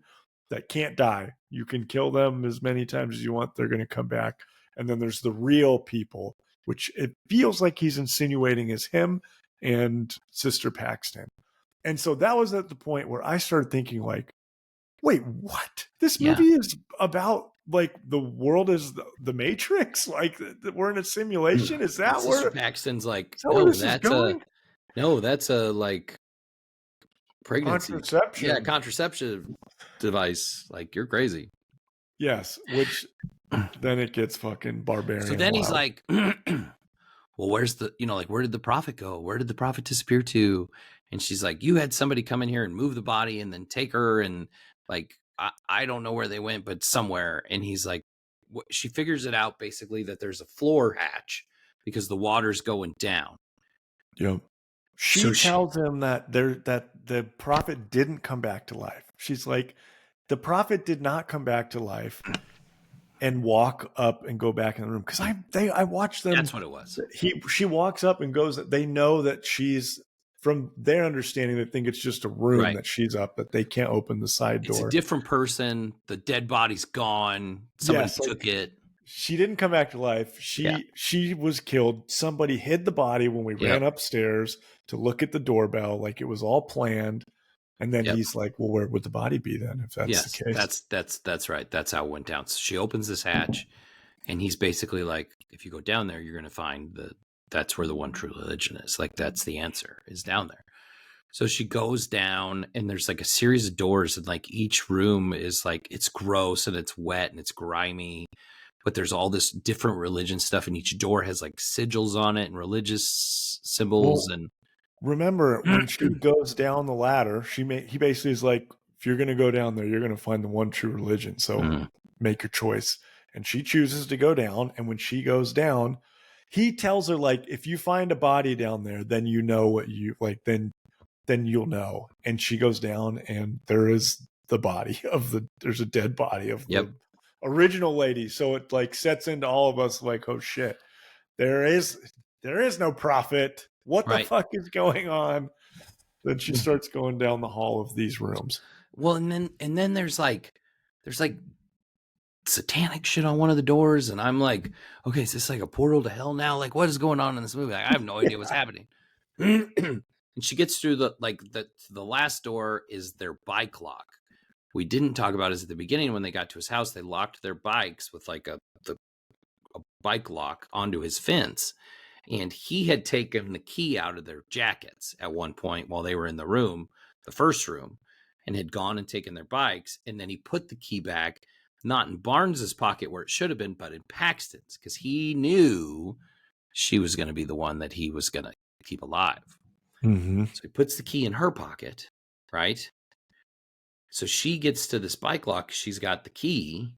[SPEAKER 1] that can't die. You can kill them as many times as you want, they're going to come back. And then there's the real people, which it feels like he's insinuating is him and Sister Paxton. And so that was at the point where I started thinking, like, wait, what? This movie is about, like, the world is the Matrix? Like, we're in a simulation? Is that
[SPEAKER 2] Sister
[SPEAKER 1] where
[SPEAKER 2] Paxton's like,
[SPEAKER 1] where this is going?
[SPEAKER 2] No, that's a like pregnancy.
[SPEAKER 1] Contraception.
[SPEAKER 2] Yeah, contraception device. Like, you're crazy.
[SPEAKER 1] Yes, which then it gets fucking barbarian.
[SPEAKER 2] So then
[SPEAKER 1] wild.
[SPEAKER 2] he's like, well, where's the, like, where did the prophet go? Where did the prophet disappear to? And she's like, you had somebody come in here and move the body and then take her. And like, I don't know where they went, but somewhere. And he's like, she figures it out basically that there's a floor hatch because the water's going down.
[SPEAKER 1] Yep. She tells him that the prophet didn't come back to life. She's like, the prophet did not come back to life and walk up and go back in the room, because I watched them.
[SPEAKER 2] That's what it was.
[SPEAKER 1] She walks up and goes. They know that she's, from their understanding, they think it's just a room that she's up, that they can't open the side door.
[SPEAKER 2] It's a different person. The dead body's gone. Somebody took it.
[SPEAKER 1] She didn't come back to life. She was killed. Somebody hid the body when we ran upstairs to look at the doorbell. Like, it was all planned. And then he's like, well, where would the body be then, if that's the case?
[SPEAKER 2] That's right. That's how it went down. So she opens this hatch, and he's basically like, if you go down there, you're going to find that's where the one true religion is. Like, that's the answer, is down there. So she goes down, and there's like a series of doors, and like each room is like, it's gross and it's wet and it's grimy, but there's all this different religion stuff, and each door has like sigils on it and religious symbols. And
[SPEAKER 1] remember, when she goes down the ladder, he basically is like, if you're going to go down there, you're going to find the one true religion. So make your choice. And she chooses to go down. And when she goes down, he tells her, like, if you find a body down there, then you know what you like, then you'll know. And she goes down, and there is the body there's a dead body of the original lady. So it like sets into all of us, like, oh shit, there is no prophet. What the fuck is going on? Then she starts going down the hall of these rooms.
[SPEAKER 2] Well, and then there's like satanic shit on one of the doors, and I'm like, okay, is this like a portal to hell now? Like, what is going on in this movie? Like, I have no idea what's happening. And she gets through the last door is their bike lock. We didn't talk about is at the beginning, when they got to his house, they locked their bikes with like a bike lock onto his fence. And he had taken the key out of their jackets at one point while they were in the room, the first room, and had gone and taken their bikes. And then he put the key back, not in Barnes's pocket where it should have been, but in Paxton's, because he knew she was going to be the one that he was going to keep alive.
[SPEAKER 1] Mm-hmm.
[SPEAKER 2] So he puts the key in her pocket, right? So she gets to this bike lock. She's got the key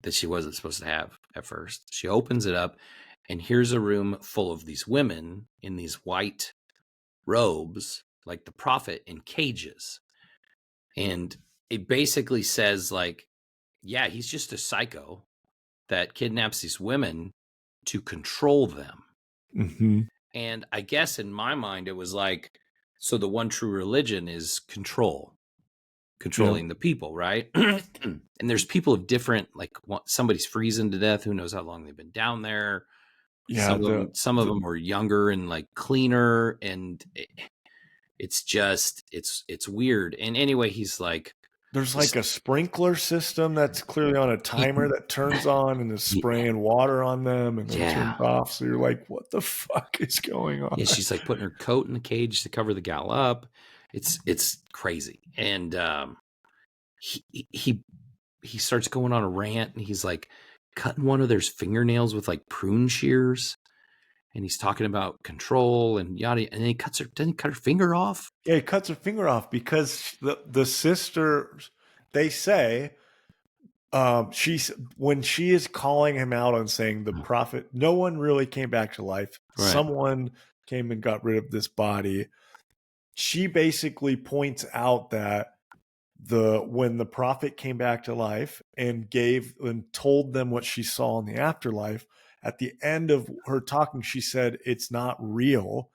[SPEAKER 2] that she wasn't supposed to have at first. She opens it up, and here's a room full of these women in these white robes, like the prophet, in cages. And it basically says, like, yeah, he's just a psycho that kidnaps these women to control them.
[SPEAKER 1] Mm-hmm.
[SPEAKER 2] And I guess in my mind, it was like, so the one true religion is controlling the people, right? And there's people of different, like, somebody's freezing to death. Who knows how long they've been down there? Yeah, some of them were younger and like cleaner, and it's just it's weird. And anyway, he's like,
[SPEAKER 1] There's like a sprinkler system that's clearly on a timer that turns on and is spraying water on them and then turns off. So you're like, what the fuck is going on?
[SPEAKER 2] Yeah, she's like putting her coat in the cage to cover the gal up. It's crazy. And he starts going on a rant, and he's like cutting one of their fingernails with like prune shears. And he's talking about control and yada, and then he doesn't he cut her finger off?
[SPEAKER 1] Yeah, he cuts her finger off because the sisters, they say, when she is calling him out on saying the prophet, no one really came back to life.
[SPEAKER 2] Right.
[SPEAKER 1] Someone came and got rid of this body. She basically points out that when the prophet came back to life and told them what she saw in the afterlife, at the end of her talking, she said it's not real.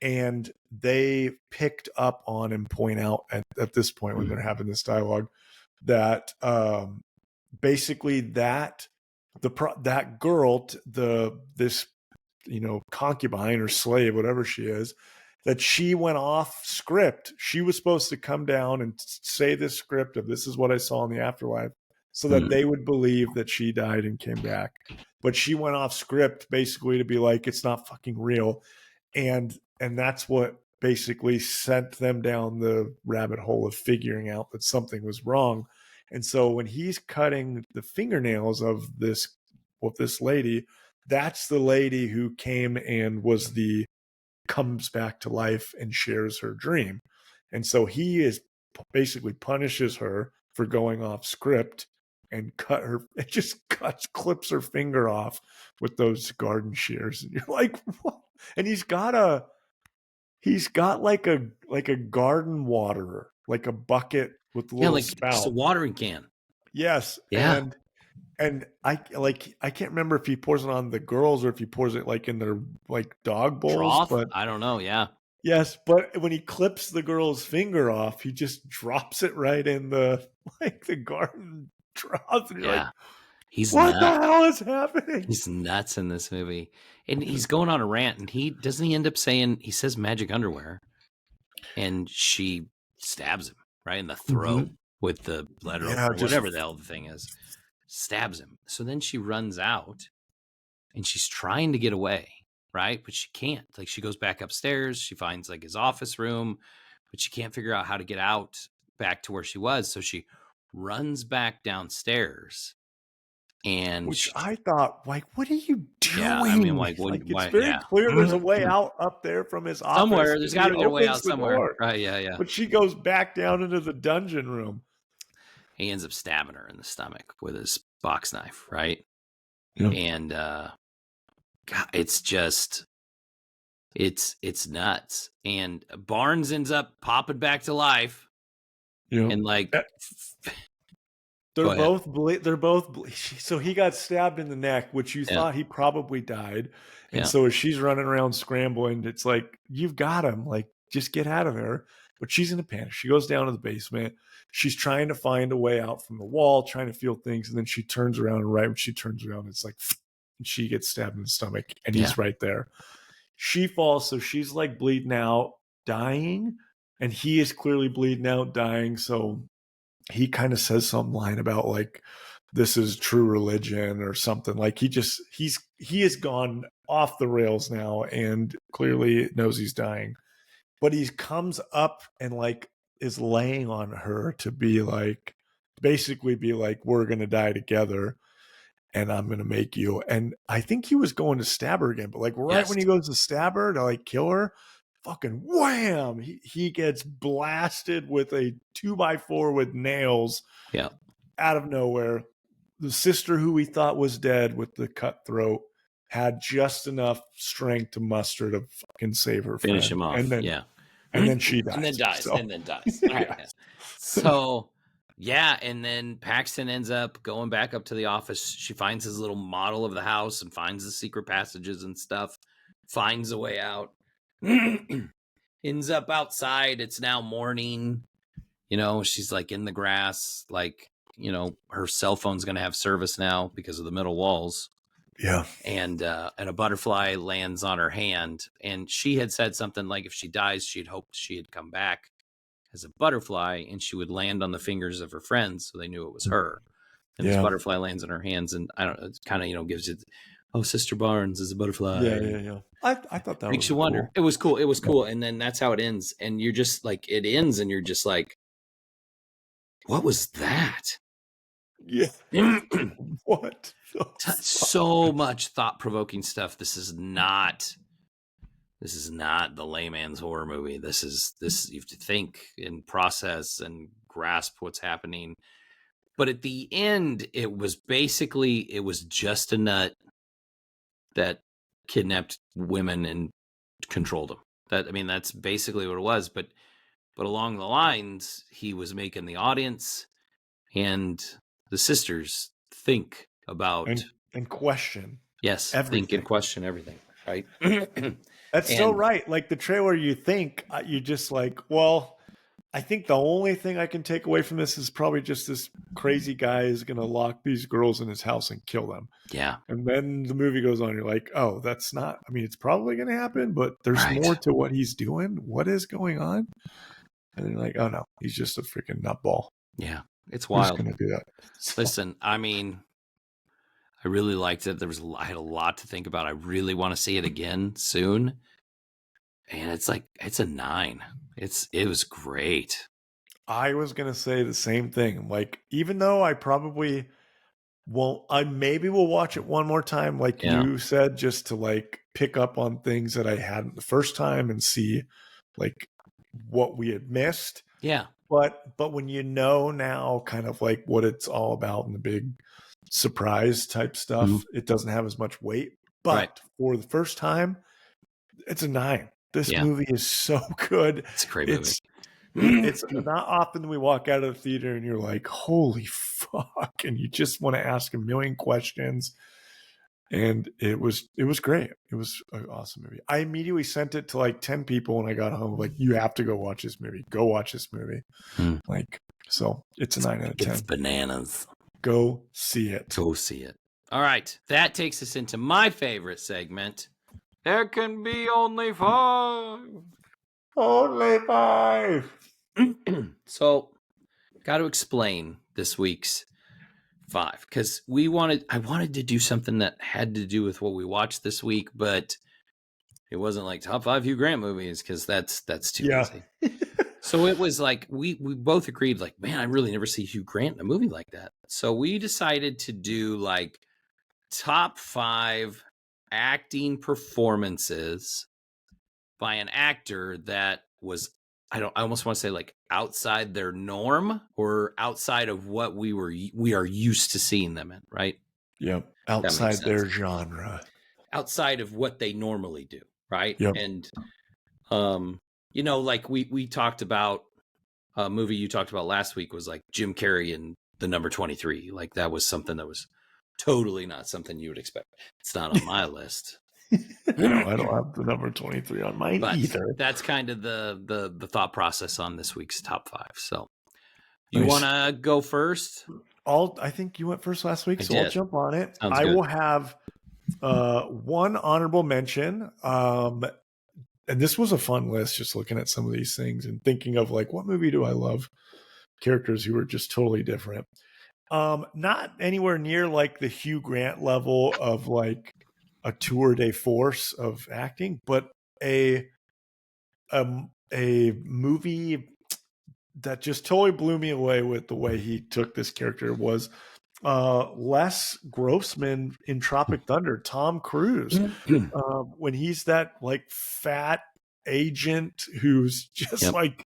[SPEAKER 1] And they picked up on and point out at this point when they're having this dialogue that basically that girl, this concubine or slave, whatever she is, that she went off script. She was supposed to come down and say this script of this is what I saw in the afterlife, so that they would believe that she died and came back. But she went off script basically to be like, it's not fucking real. And that's what basically sent them down the rabbit hole of figuring out that something was wrong. And so when he's cutting the fingernails of this lady, that's the lady who came and comes back to life and shares her dream. And so he is basically punishes her for going off script and clips her finger off with those garden shears. And you're like, what? And he's got like a garden waterer, like a bucket with a little spout.
[SPEAKER 2] Just a watering can.
[SPEAKER 1] Yes.
[SPEAKER 2] Yeah.
[SPEAKER 1] And I can't remember if he pours it on the girls or if he pours it like in their like dog bowls.
[SPEAKER 2] Trough?
[SPEAKER 1] But
[SPEAKER 2] I don't know. Yeah.
[SPEAKER 1] Yes, but when he clips the girl's finger off, he just drops it right in the garden trough. And you're like,
[SPEAKER 2] he's
[SPEAKER 1] what
[SPEAKER 2] nuts.
[SPEAKER 1] the hell is happening?
[SPEAKER 2] He's nuts in this movie. And he's going on a rant, and he end up saying, he says magic underwear, and she stabs him right in the throat with the letter or whatever the hell the thing is. Stabs him. So then she runs out and she's trying to get away, right? But she can't. Like, she goes back upstairs, she finds like his office room, but she can't figure out how to get out back to where she was. So she runs back downstairs. And
[SPEAKER 1] I thought, like, what are you doing?
[SPEAKER 2] Yeah, I mean, like,
[SPEAKER 1] it's very clear there's a way out up there from his office.
[SPEAKER 2] Somewhere, there's got to be a way out somewhere. Right, yeah.
[SPEAKER 1] But she goes back down into the dungeon room.
[SPEAKER 2] He ends up stabbing her in the stomach with his box knife, right?
[SPEAKER 1] Yeah.
[SPEAKER 2] And God, it's just, it's nuts. And Barnes ends up popping back to life.
[SPEAKER 1] Yeah.
[SPEAKER 2] And like,
[SPEAKER 1] they're both. So he got stabbed in the neck, which you thought he probably died. And so as she's running around scrambling, it's like, you've got him. Like, just get out of there. But she's in a panic. She goes down to the basement. She's trying to find a way out from the wall, trying to feel things. And then she turns around, and right when she turns around, it's like, and she gets stabbed in the stomach, and he's right there. She falls. So she's like bleeding out, dying. And he is clearly bleeding out, dying. So he kind of says some line about like, this is true religion or something. Like he has gone off the rails now and clearly knows he's dying. But he comes up and like is laying on her to be like, basically be like, we're going to die together and I'm going to make you. And I think he was going to stab her again, but like when he goes to stab her to like kill her, fucking wham, he gets blasted with a 2x4 with nails out of nowhere. The sister who we thought was dead with the cut throat had just enough strength to muster to fucking save her friend.
[SPEAKER 2] Finish him off.
[SPEAKER 1] And then, and then she dies.
[SPEAKER 2] And then dies. All right. So, and then Paxton ends up going back up to the office. She finds his little model of the house and finds the secret passages and stuff, finds a way out, ends up outside. It's now morning. She's like in the grass, like, her cell phone's going to have service now because of the metal walls.
[SPEAKER 1] Yeah.
[SPEAKER 2] And a butterfly lands on her hand. And she had said something like, if she dies, she'd hoped she had come back. as a butterfly, and she would land on the fingers of her friends, so they knew it was her. And this
[SPEAKER 1] Yeah.
[SPEAKER 2] butterfly lands in her hands, and I don't know, it kind of gives it, oh, Sister Barnes is a butterfly.
[SPEAKER 1] Yeah. I thought that
[SPEAKER 2] Makes
[SPEAKER 1] was
[SPEAKER 2] you wonder.
[SPEAKER 1] cool.
[SPEAKER 2] It was cool. It was cool, and then that's how it ends, and you're just like, it ends, and you're just like, what was that?
[SPEAKER 1] Yeah. What?
[SPEAKER 2] So much thought-provoking stuff. This is not the layman's horror movie. This you have to think and process and grasp what's happening. But at the end, it was just a nut that kidnapped women and controlled them. That's basically what it was. But along the lines, he was making the audience and the sisters think about
[SPEAKER 1] and question.
[SPEAKER 2] Yes,
[SPEAKER 1] everything.
[SPEAKER 2] Think and question everything. Right.
[SPEAKER 1] That's so right. Like the trailer, you think you just like, well, I think the only thing I can take away from this is probably just this crazy guy is going to lock these girls in his house and kill them.
[SPEAKER 2] Yeah.
[SPEAKER 1] And then the movie goes on. You're like, oh, that's not, I mean, it's probably going to happen, but there's more to what he's doing. What is going on? And then you're like, oh no, he's just a freaking nutball.
[SPEAKER 2] Yeah. It's wild.
[SPEAKER 1] Who's going to do that?
[SPEAKER 2] Listen, I mean, I really liked it. I had a lot to think about. I really want to see it again soon. And it's a 9. It was great.
[SPEAKER 1] I was going to say the same thing. Like, even though I probably won't, I maybe will watch it one more time, like you said, just to like pick up on things that I hadn't the first time and see like what we had missed.
[SPEAKER 2] Yeah.
[SPEAKER 1] But when you know now kind of like what it's all about and the big surprise type stuff, it doesn't have as much weight. But for the first time, it's a 9. This movie is so good.
[SPEAKER 2] It's a great movie.
[SPEAKER 1] It's not often we walk out of the theater and you're like, holy fuck. And you just want to ask a million questions. And it was great. It was an awesome movie. I immediately sent it to like 10 people when I got home. Like, you have to go watch this movie. Go watch this movie. Like, so it's a 9 out of 10.
[SPEAKER 2] It's bananas.
[SPEAKER 1] Go see it.
[SPEAKER 2] Go see it. All right. That takes us into my favorite segment. There can be only 5.
[SPEAKER 1] Only 5.
[SPEAKER 2] So, got to explain this week's 5 because I wanted to do something that had to do with what we watched this week, but it wasn't like top 5 Hugh Grant movies because that's too easy. So it was like we both agreed, like, man, I really never see Hugh Grant in a movie like that. So we decided to do like top 5 acting performances by an actor that was, I almost want to say like outside their norm or outside of what we are used to seeing them in, right?
[SPEAKER 1] Yep. Outside their genre.
[SPEAKER 2] Outside of what they normally do, right?
[SPEAKER 1] Yep.
[SPEAKER 2] And like we talked about a movie you talked about last week was like Jim Carrey and the number 23. Like that was something that was totally not something you would expect. It's not on my list.
[SPEAKER 1] No, I don't have the number 23 on mine either.
[SPEAKER 2] That's kind of the thought process on this week's top 5. So you want to go first?
[SPEAKER 1] I think you went first last week, so I'll jump on it. I will have one honorable mention. And this was a fun list, just looking at some of these things and thinking of like, what movie do I love? Characters who are just totally different. Not anywhere near like the Hugh Grant level of like a tour de force of acting, but a movie that just totally blew me away with the way he took this character was Les Grossman in Tropic Thunder, Tom Cruise, when he's that like fat agent who's just like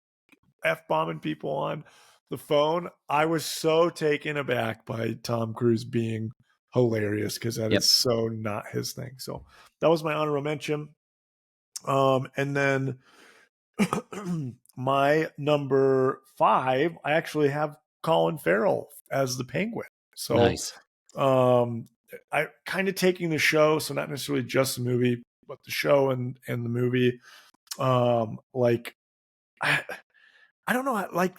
[SPEAKER 1] F-bombing people on the phone. I was so taken aback by Tom Cruise being hilarious because that is so not his thing. So that was my honorable mention. And then my number 5, I actually have Colin Farrell as the Penguin. So
[SPEAKER 2] nice.
[SPEAKER 1] I kind of taking the show, so not necessarily just the movie, but the show and the movie. Like I don't know, like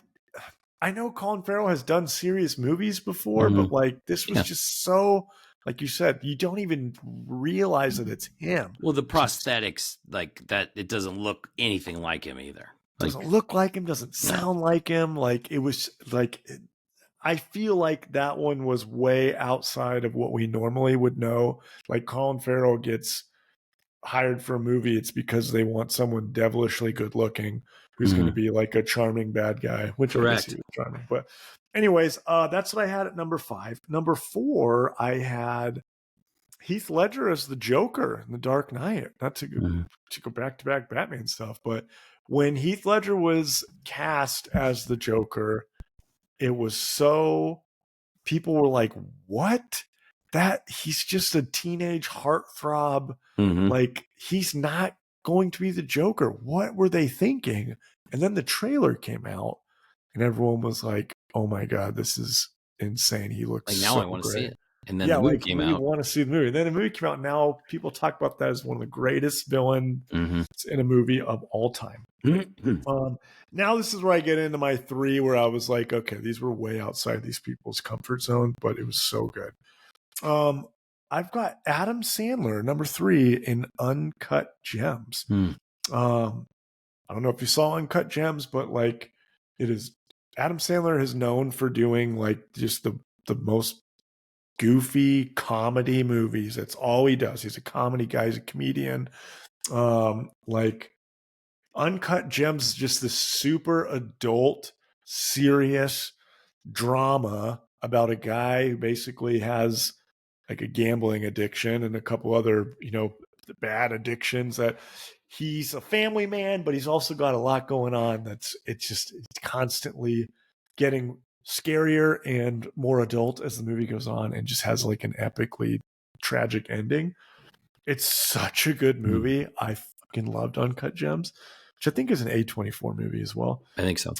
[SPEAKER 1] I know Colin Farrell has done serious movies before, but like this was just so, like you said, you don't even realize that it's him.
[SPEAKER 2] Well, the prosthetics, like that, it doesn't look anything like him either.
[SPEAKER 1] doesn't look like him, doesn't sound like him. Like it was like I feel like that one was way outside of what we normally would know. Like Colin Farrell gets hired for a movie, it's because they want someone devilishly good looking who's going to be like a charming bad guy, which I guess he was charming. But anyways, that's what I had at number 5. Number 4, I had Heath Ledger as the Joker in The Dark Knight. Not to go back to back Batman stuff, but when Heath Ledger was cast as the Joker, it was so people were like, "What? That he's just a teenage heartthrob. Like he's not going to be the Joker. What were they thinking?" And then the trailer came out, and everyone was like, "Oh my god, this is insane. He looks
[SPEAKER 2] like now
[SPEAKER 1] so
[SPEAKER 2] I want to
[SPEAKER 1] great."
[SPEAKER 2] see it. And then the movie came out.
[SPEAKER 1] We want to see the movie. And then the movie came out. Now people talk about that as one of the greatest villains in a movie of all time. Now this is where I get into my 3, where I was like, okay, these were way outside these people's comfort zone, but it was so good. I've got Adam Sandler, number 3, in Uncut Gems. I don't know if you saw Uncut Gems, but like it is Adam Sandler is known for doing like just the most goofy comedy movies. That's all he does. He's a comedy guy. He's a comedian. Like Uncut Gems is just this super adult, serious drama about a guy who basically has like a gambling addiction and a couple other, bad addictions. That he's a family man, but he's also got a lot going on. It's constantly getting scarier and more adult as the movie goes on, and just has like an epically tragic ending. It's such a good movie. I fucking loved Uncut Gems, which I think is an A24 movie as well.
[SPEAKER 2] I think so.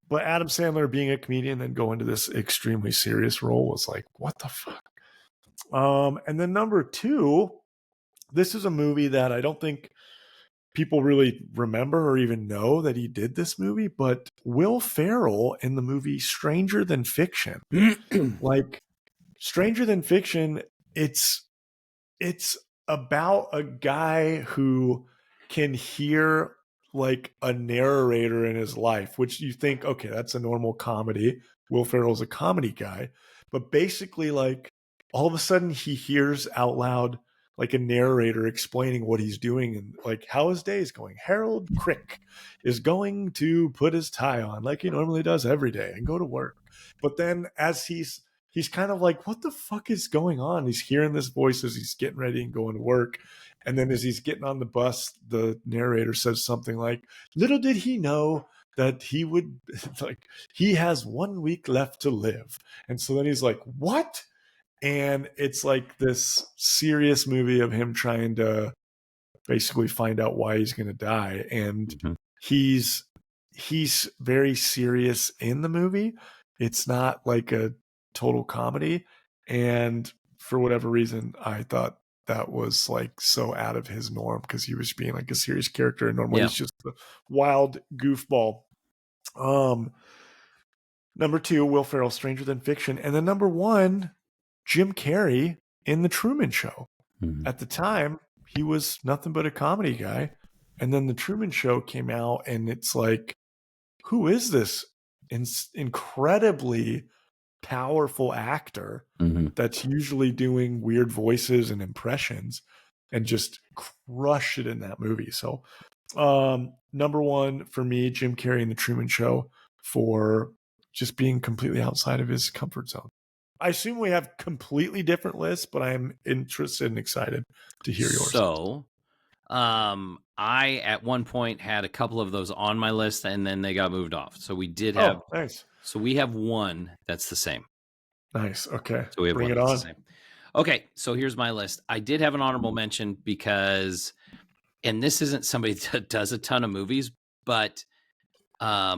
[SPEAKER 1] But Adam Sandler being a comedian and go into this extremely serious role was like, what the fuck? And then number 2, this is a movie that I don't think people really remember or even know that he did this movie, but Will Ferrell in the movie Stranger Than Fiction. Like Stranger Than Fiction, it's about a guy who can hear like a narrator in his life, which you think, okay, that's a normal comedy. Will Ferrell's a comedy guy, but basically like all of a sudden he hears out loud like a narrator explaining what he's doing and like how his day is going. Harold Crick is going to put his tie on like he normally does every day and go to work. But then as he's kind of like, what the fuck is going on? He's hearing this voice as he's getting ready and going to work. And then as he's getting on the bus, the narrator says something like, little did he know that he would, like, he has 1 week left to live. And so then he's like, what? And it's like this serious movie of him trying to basically find out why he's going to die. And he's very serious in the movie. It's not like a total comedy. And for whatever reason, I thought that was like so out of his norm because he was being like a serious character. And normally he's just a wild goofball. Number 2, Will Ferrell, Stranger Than Fiction. And then number 1, Jim Carrey in The Truman Show. At the time, he was nothing but a comedy guy. And then The Truman Show came out, and it's like, who is this incredibly powerful actor that's usually doing weird voices and impressions and just crush it in that movie? So number 1 for me, Jim Carrey in The Truman Show, for just being completely outside of his comfort zone. I assume we have completely different lists, but I'm interested and excited to hear yours.
[SPEAKER 2] So, I at one point had a couple of those on my list, and then they got moved off. So we did have.
[SPEAKER 1] Oh, nice.
[SPEAKER 2] So we have one that's the same.
[SPEAKER 1] Nice. Okay.
[SPEAKER 2] So we have
[SPEAKER 1] Bring
[SPEAKER 2] one
[SPEAKER 1] it
[SPEAKER 2] that's
[SPEAKER 1] on.
[SPEAKER 2] the same. Okay. So here's my list. I did have an honorable mention because, and this isn't somebody that does a ton of movies, but I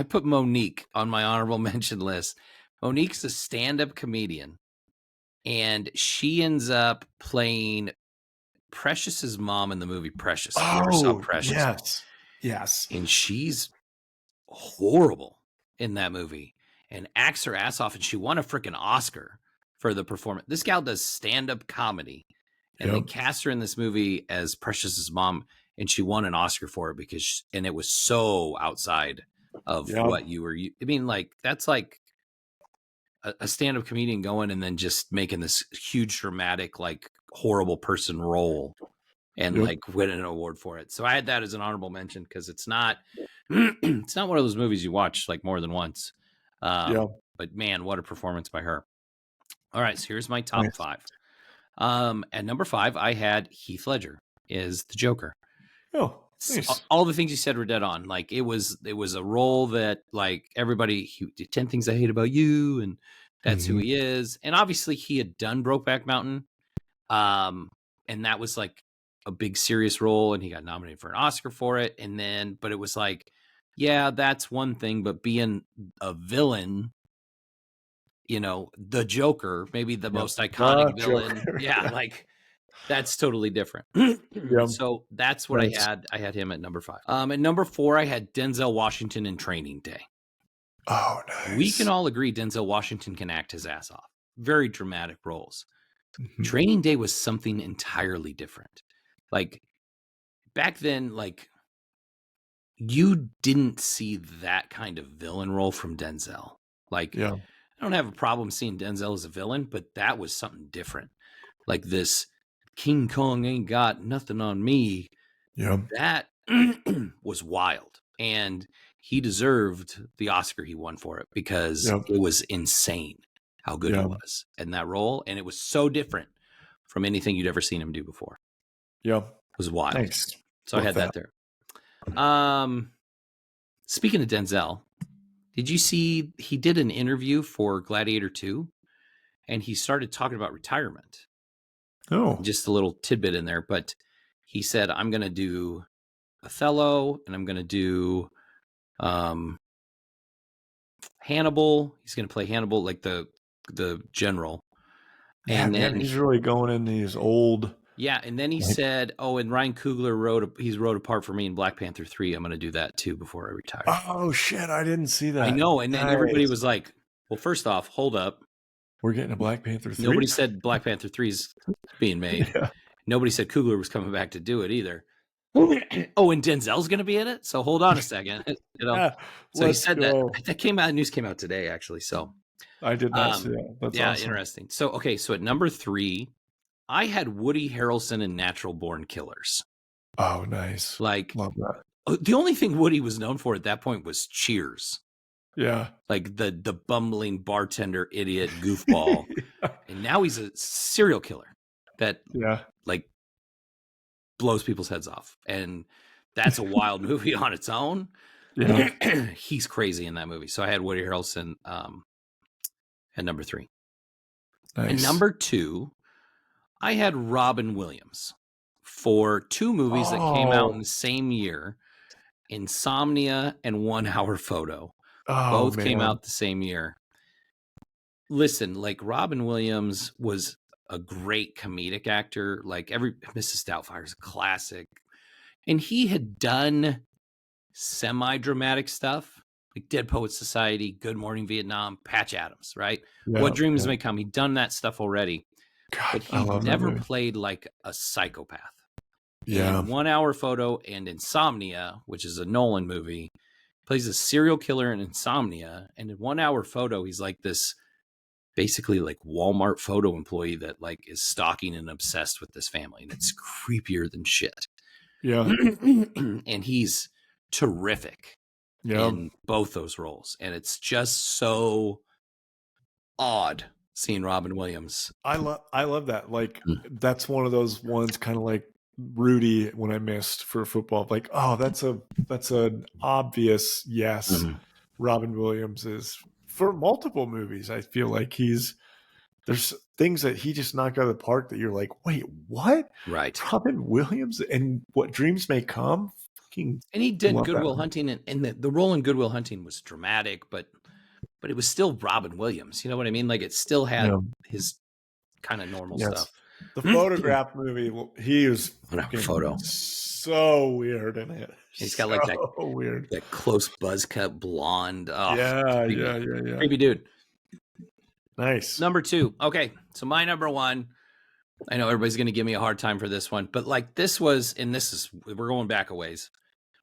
[SPEAKER 2] put Monique on my honorable mention list. Monique's a stand-up comedian, and she ends up playing Precious's mom in the movie Precious. If you ever saw Precious.
[SPEAKER 1] Yes.
[SPEAKER 2] And she's horrible in that movie and acts her ass off, and she won a freaking Oscar for the performance. This gal does stand-up comedy, and they cast her in this movie as Precious's mom, and she won an Oscar for it and it was so outside of what you were. I mean, like that's like a stand-up comedian going and then just making this huge dramatic, like horrible person role and like winning an award for it. So I had that as an honorable mention because it's not it's not one of those movies you watch like more than once. But man, what a performance by her. All right, so here's my top 5. At number 5, I had Heath Ledger is the Joker.
[SPEAKER 1] Oh, nice.
[SPEAKER 2] All the things you said were dead on. Like it was a role that like everybody 10 Things I Hate About You, and that's who he is. And obviously he had done Brokeback Mountain. And that was like a big serious role, and he got nominated for an Oscar for it. And then, but it was like, yeah, that's one thing, but being a villain, you know, the Joker, maybe the most iconic villain. Yeah, like that's totally different. So that's what I had. I had him at number 5. At number 4, I had Denzel Washington in Training Day.
[SPEAKER 1] Oh, nice.
[SPEAKER 2] We can all agree Denzel Washington can act his ass off. Very dramatic roles. Training Day was something entirely different. Like back then, like you didn't see that kind of villain role from Denzel. Like I don't have a problem seeing Denzel as a villain, but that was something different. Like this King Kong ain't got nothing on me. That was wild. And he deserved the Oscar he won for it because it was insane how good he was in that role. And it was so different from anything you'd ever seen him do before. It was wild.
[SPEAKER 1] Nice.
[SPEAKER 2] So I had that there. Speaking of Denzel, did you see he did an interview for Gladiator 2 and he started talking about retirement?
[SPEAKER 1] Oh,
[SPEAKER 2] just a little tidbit in there, but he said, I'm going to do Othello and I'm going to do Hannibal. He's going to play Hannibal, like the general.
[SPEAKER 1] And then he's really going in these old.
[SPEAKER 2] Yeah, and then he said, "Oh, and Ryan Coogler wrote a part for me in Black Panther 3. I'm going to do that too before I retire."
[SPEAKER 1] Oh shit, I didn't see that.
[SPEAKER 2] I know, and then everybody was like, "Well, first off, hold up.
[SPEAKER 1] We're getting a Black Panther 3."
[SPEAKER 2] Nobody said Black Panther 3 is being made. Nobody said Coogler was coming back to do it either. Oh, and Denzel's going to be in it? So hold on a second. You know. So he said that news came out today actually. So
[SPEAKER 1] I did not see that. That's awesome.
[SPEAKER 2] Interesting. So okay, so at number 3, I had Woody Harrelson in Natural Born Killers.
[SPEAKER 1] Oh, nice.
[SPEAKER 2] Like,
[SPEAKER 1] love that.
[SPEAKER 2] The only thing Woody was known for at that point was Cheers.
[SPEAKER 1] Yeah.
[SPEAKER 2] Like the bumbling bartender, idiot, goofball. And now he's a serial killer that like blows people's heads off. And that's a wild movie on its own. Yeah. He's crazy in that movie. So I had Woody Harrelson at number 3. Nice. And number 2, I had Robin Williams for 2 movies that came out in the same year, Insomnia and 1 Hour Photo. Both came out the same year. Listen, like Robin Williams was a great comedic actor. Like Mrs. Doubtfire is a classic. And he had done semi-dramatic stuff, like Dead Poets Society, Good Morning Vietnam, Patch Adams, right? What Dreams May Come. He'd done that stuff already.
[SPEAKER 1] God,
[SPEAKER 2] but he never played like a psychopath.
[SPEAKER 1] Yeah.
[SPEAKER 2] In 1 Hour Photo and Insomnia, which is a Nolan movie, plays a serial killer in Insomnia. And in 1 Hour Photo, he's like this basically like Walmart photo employee that like is stalking and obsessed with this family. And it's creepier than shit. Yeah. And he's terrific in both those roles. And it's just so odd seeing Robin Williams.
[SPEAKER 1] I love that. Like that's one of those ones kind of like Rudy when I missed for football. Like, oh, that's an obvious yes. Robin Williams is for multiple movies. I feel like there's things that he just knocked out of the park that you're like, wait, what?
[SPEAKER 2] Right.
[SPEAKER 1] Robin Williams and What Dreams May Come.
[SPEAKER 2] And he did Good Will Hunting, and the role in Good Will Hunting was dramatic, but it was still Robin Williams. You know what I mean? Like it still had his kind of normal stuff.
[SPEAKER 1] The Photograph movie, he was so weird in it.
[SPEAKER 2] He's got like that
[SPEAKER 1] weird,
[SPEAKER 2] that close buzz cut blonde. Oh,
[SPEAKER 1] yeah.
[SPEAKER 2] Creepy dude.
[SPEAKER 1] Nice.
[SPEAKER 2] Number 2. Okay, so my number 1 I know everybody's going to give me a hard time for this one, but like this was, and this is, we're going back a ways.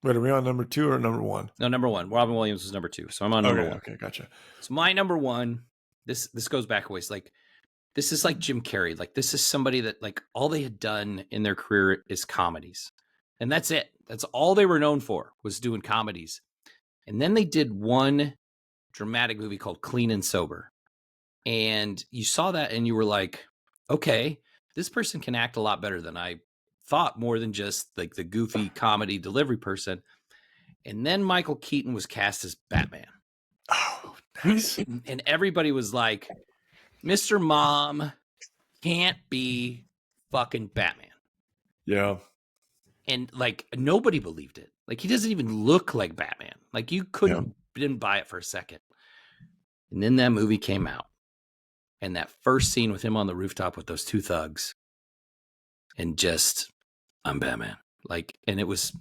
[SPEAKER 1] Wait, are we on number 2 or number 1?
[SPEAKER 2] No, number 1. Robin Williams was number 2, so I'm on number 1.
[SPEAKER 1] Okay, gotcha.
[SPEAKER 2] So my number 1, this goes back a ways. Like this is like Jim Carrey. Like this is somebody that like all they had done in their career is comedies, and that's it. That's all they were known for, was doing comedies. And then they did one dramatic movie called Clean and Sober. And you saw that and you were like, okay, this person can act a lot better than I thought, more than just like the goofy comedy delivery person. And then Michael Keaton was cast as Batman.
[SPEAKER 1] Oh, nice.
[SPEAKER 2] And everybody was like, Mr. Mom can't be fucking Batman.
[SPEAKER 1] Yeah.
[SPEAKER 2] And like nobody believed it. Like he doesn't even look like Batman. Like you didn't buy it for a second. And then that movie came out. And that first scene with him on the rooftop with those 2 thugs, and just, I'm Batman. Like, and that was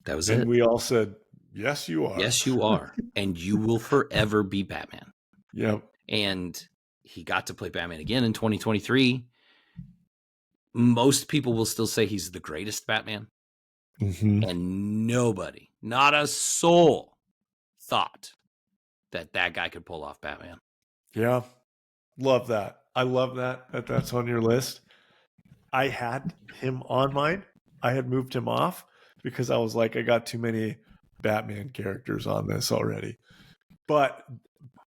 [SPEAKER 1] and
[SPEAKER 2] it.
[SPEAKER 1] We all said, yes, you are.
[SPEAKER 2] Yes, you are. And you will forever be Batman.
[SPEAKER 1] Yep.
[SPEAKER 2] And he got to play Batman again in 2023. Most people will still say he's the greatest Batman.
[SPEAKER 1] Mm-hmm.
[SPEAKER 2] And nobody, not a soul, thought that guy could pull off Batman.
[SPEAKER 1] Yeah. Love that. I love that that's on your list. I had him on mine. I had moved him off because I was like, I got too many Batman characters on this already. But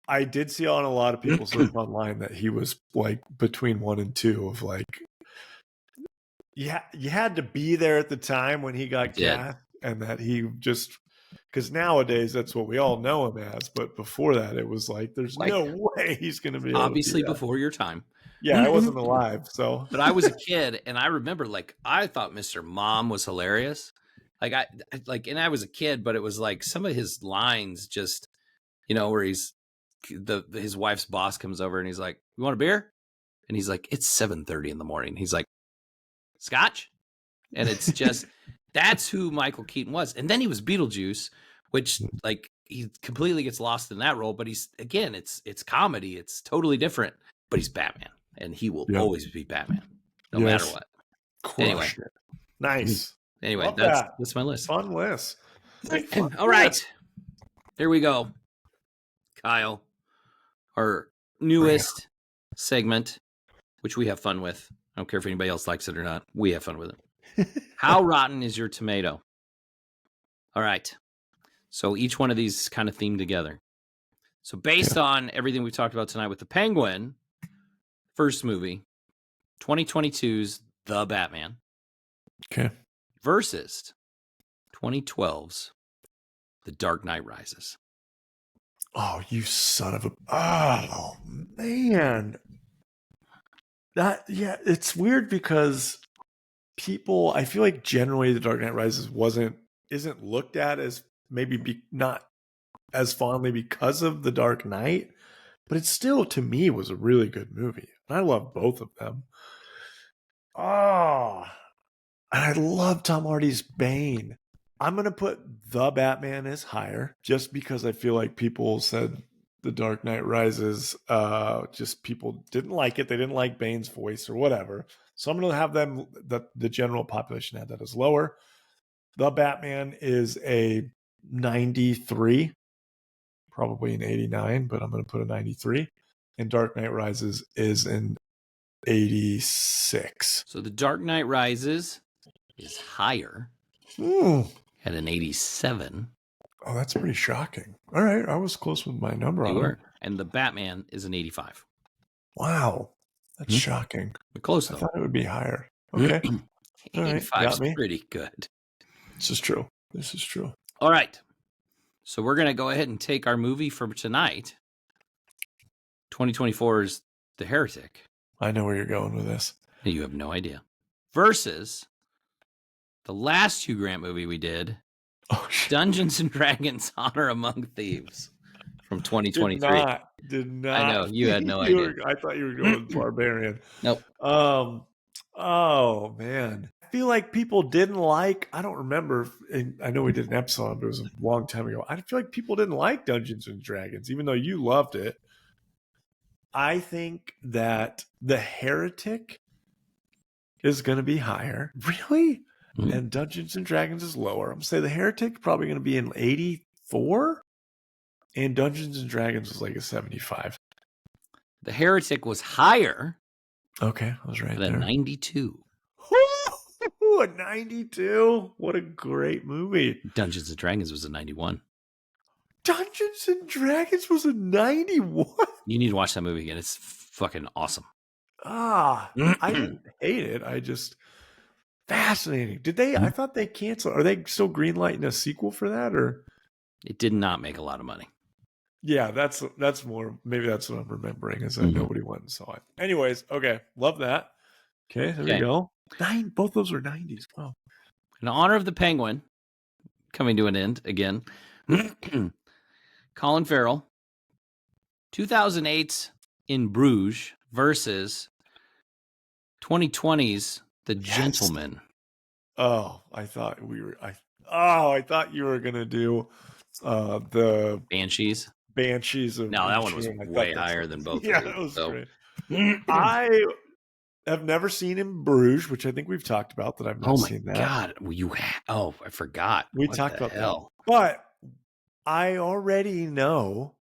[SPEAKER 1] I did see on a lot of people's list online that he was like between 1 and 2 of like, yeah, you had to be there at the time when he got cast, and that he just, because nowadays that's what we all know him as, but before that it was like there's like, no way he's going to be
[SPEAKER 2] obviously before your time.
[SPEAKER 1] Yeah, I wasn't alive, so.
[SPEAKER 2] But I was a kid, and I remember like I thought Mr. Mom was hilarious. Like and I was a kid, but it was like some of his lines just, where he's his wife's boss comes over and he's like, "You want a beer?" And he's like, "It's 7:30 in the morning." He's like, "Scotch?" And it's just that's who Michael Keaton was. And then he was Beetlejuice, which like he completely gets lost in that role. But he's, again, it's comedy. It's totally different. But he's Batman, and he will always be Batman, no matter what. Anyway,
[SPEAKER 1] nice.
[SPEAKER 2] Anyway, that's my list.
[SPEAKER 1] Fun list.
[SPEAKER 2] All right, here we go, Kyle. Our newest segment, which we have fun with. I don't care if anybody else likes it or not. We have fun with it. How rotten is your tomato? All right. So each one of these is kind of themed together. So based on everything we've talked about tonight with the Penguin, first movie, 2022's The Batman.
[SPEAKER 1] Okay.
[SPEAKER 2] Versus 2012's The Dark Knight Rises.
[SPEAKER 1] Oh, you son of a... Oh, man. It's weird because people, I feel like generally The Dark Knight Rises isn't looked at as maybe not as fondly because of The Dark Knight, but it still, to me, was a really good movie. And I love both of them. Oh, and I love Tom Hardy's Bane. I'm going to put The Batman as higher just because I feel like people said The Dark Knight Rises, just people didn't like it. They didn't like Bane's voice or whatever. So I'm going to have them, the general population had that as lower. The Batman is a 93, probably an 89, but I'm going to put a 93. And Dark Knight Rises is an 86.
[SPEAKER 2] So The Dark Knight Rises is higher at an 87.
[SPEAKER 1] Oh, that's pretty shocking. All right, I was close with my number on it.
[SPEAKER 2] And The Batman is an 85.
[SPEAKER 1] Wow, that's shocking.
[SPEAKER 2] We're close, though.
[SPEAKER 1] I thought it would be higher. Okay.
[SPEAKER 2] 85 is pretty good.
[SPEAKER 1] This is true.
[SPEAKER 2] All right. So we're going to go ahead and take our movie for tonight. 2024's The Heretic.
[SPEAKER 1] I know where you're going with this.
[SPEAKER 2] You have no idea. Versus the last Hugh Grant movie we did, Dungeons and Dragons: Honor Among Thieves from 2023.
[SPEAKER 1] Did not.
[SPEAKER 2] I know, you had no idea.
[SPEAKER 1] I thought you were going with Barbarian.
[SPEAKER 2] Nope.
[SPEAKER 1] Oh, man. I feel like people didn't like, I don't remember, and I know we did an episode, but it was a long time ago. I feel like people didn't like Dungeons and Dragons, even though you loved it. I think that The Heretic is going to be higher. Really?
[SPEAKER 2] Mhm.
[SPEAKER 1] And Dungeons and Dragons is lower. I'm going to say the Heretic probably going to be an 84. And Dungeons and Dragons was like a 75.
[SPEAKER 2] The Heretic was higher
[SPEAKER 1] Okay, I was right
[SPEAKER 2] than
[SPEAKER 1] there.
[SPEAKER 2] 92.
[SPEAKER 1] A 92? What a great movie.
[SPEAKER 2] Dungeons and Dragons was a 91.
[SPEAKER 1] Dungeons and Dragons was a 91?
[SPEAKER 2] You need to watch that movie again. It's fucking awesome.
[SPEAKER 1] I didn't hate it. I just fascinating. Did they? I thought they canceled. Are they still greenlighting a sequel for that, or?
[SPEAKER 2] It did not make a lot of money.
[SPEAKER 1] Yeah, that's more. Maybe that's what I'm remembering is that nobody went and saw it. Anyways, okay, love that. Okay, there we go. Both those are 90s. Wow.
[SPEAKER 2] In honor of the Penguin, coming to an end again. Colin Farrell, 2008's In Bruges versus 2020's The Gentleman.
[SPEAKER 1] Oh, I thought I thought you were gonna do the
[SPEAKER 2] Banshees.
[SPEAKER 1] Of
[SPEAKER 2] No, that one was
[SPEAKER 1] June.
[SPEAKER 2] way higher than both.
[SPEAKER 1] Yeah, that was great. I have never seen In Bruges, which I think we've talked about. That I've not seen that.
[SPEAKER 2] God, I forgot.
[SPEAKER 1] We talked about that. But I already know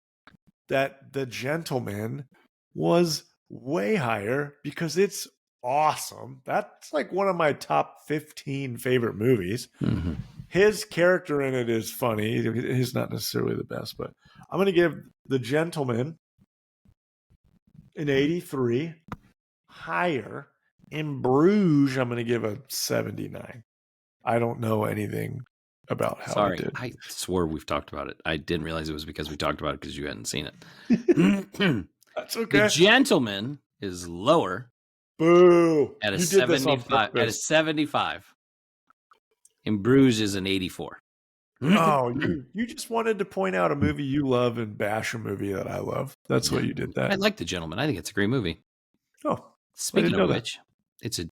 [SPEAKER 1] that The Gentleman was way higher because it's awesome. That's like one of my top 15 favorite movies.
[SPEAKER 2] Mm-hmm.
[SPEAKER 1] His character in it is funny. He's not necessarily the best, but I'm going to give The Gentleman an 83. Higher. In Bruges, I'm going to give a 79. I don't know anything about how it did.
[SPEAKER 2] I swore we've talked about it. I didn't realize it was because we talked about it because you hadn't seen it.
[SPEAKER 1] That's okay.
[SPEAKER 2] The Gentleman is lower.
[SPEAKER 1] Boo.
[SPEAKER 2] At a 75. At a 75. In Bruges is an 84.
[SPEAKER 1] Oh, you just wanted to point out a movie you love and bash a movie that I love. That's what you did that.
[SPEAKER 2] I like The Gentleman. I think it's a great movie.
[SPEAKER 1] Oh,
[SPEAKER 2] speaking of which, it's a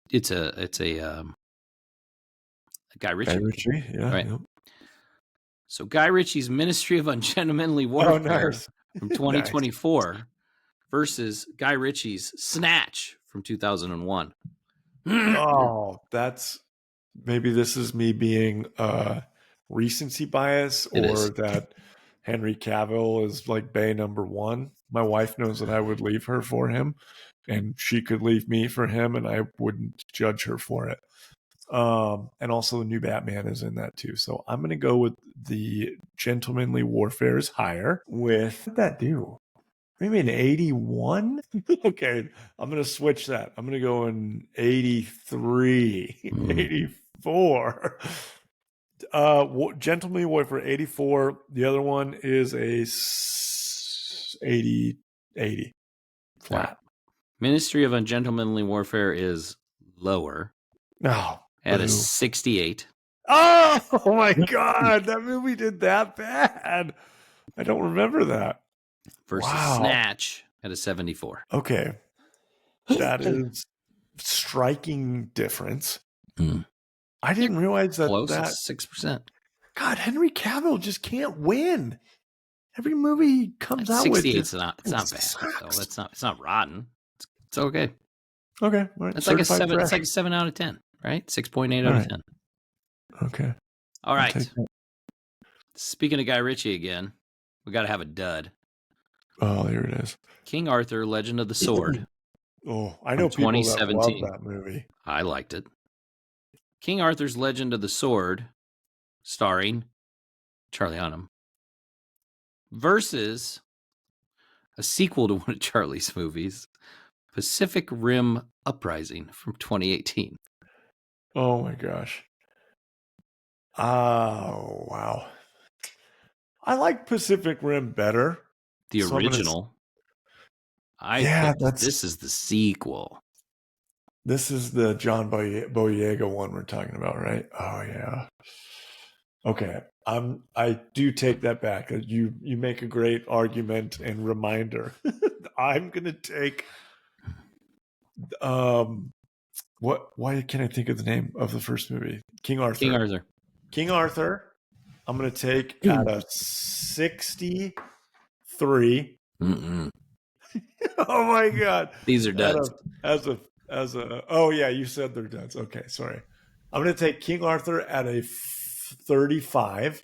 [SPEAKER 2] Guy Ritchie.
[SPEAKER 1] Guy Ritchie, yeah.
[SPEAKER 2] Right.
[SPEAKER 1] Yep.
[SPEAKER 2] So Guy Ritchie's Ministry of Ungentlemanly Warfare from 2024 versus Guy Ritchie's Snatch from 2001.
[SPEAKER 1] Oh, maybe this is me being recency bias, or that Henry Cavill is like Bay number one. My wife knows that I would leave her for him, and she could leave me for him, and I wouldn't judge her for it. And also the new Batman is in that too. So I'm going to go with the Gentlemanly Warfare is higher. With what did that do? Maybe an 81? Okay, I'm going to switch that. I'm going to go in 83, 84. Gentlemanly Warfare 84. The other one is a 80 flat.
[SPEAKER 2] Ministry of Ungentlemanly Warfare is lower.
[SPEAKER 1] No.
[SPEAKER 2] At a 68.
[SPEAKER 1] Oh my God, that movie did that bad. I don't remember that.
[SPEAKER 2] Versus Snatch at a 74.
[SPEAKER 1] Okay. That is striking difference. I didn't realize that.
[SPEAKER 2] Close, that 6%.
[SPEAKER 1] God, Henry Cavill just can't win. Every movie he comes out with.
[SPEAKER 2] 68. It's not bad. Though. It's not rotten. It's okay.
[SPEAKER 1] Okay. Right.
[SPEAKER 2] It's like a 7. It's like a 7 out of 10, right? 6.8 out of 10.
[SPEAKER 1] Okay.
[SPEAKER 2] All right. Speaking of Guy Ritchie again, we got to have a dud.
[SPEAKER 1] Oh, here it is.
[SPEAKER 2] King Arthur: Legend of the Sword.
[SPEAKER 1] Oh, I know people that love that movie.
[SPEAKER 2] I liked it. King Arthur's Legend of the Sword, starring Charlie Hunnam, versus a sequel to one of Charlie's movies, Pacific Rim Uprising from 2018.
[SPEAKER 1] Oh my gosh. Oh, wow. I like Pacific Rim better.
[SPEAKER 2] The original. This is the sequel.
[SPEAKER 1] This is the John Boyega one we're talking about, right? Oh yeah. Okay. I do take that back. You make a great argument and reminder. I'm gonna take why can't I think of the name of the first movie? King Arthur. King Arthur. I'm gonna take at a 63.
[SPEAKER 2] Mm-mm.
[SPEAKER 1] Oh my God.
[SPEAKER 2] These are duds.
[SPEAKER 1] As Oh yeah, you said they're duds. Okay, sorry. I'm gonna take King Arthur at a 35,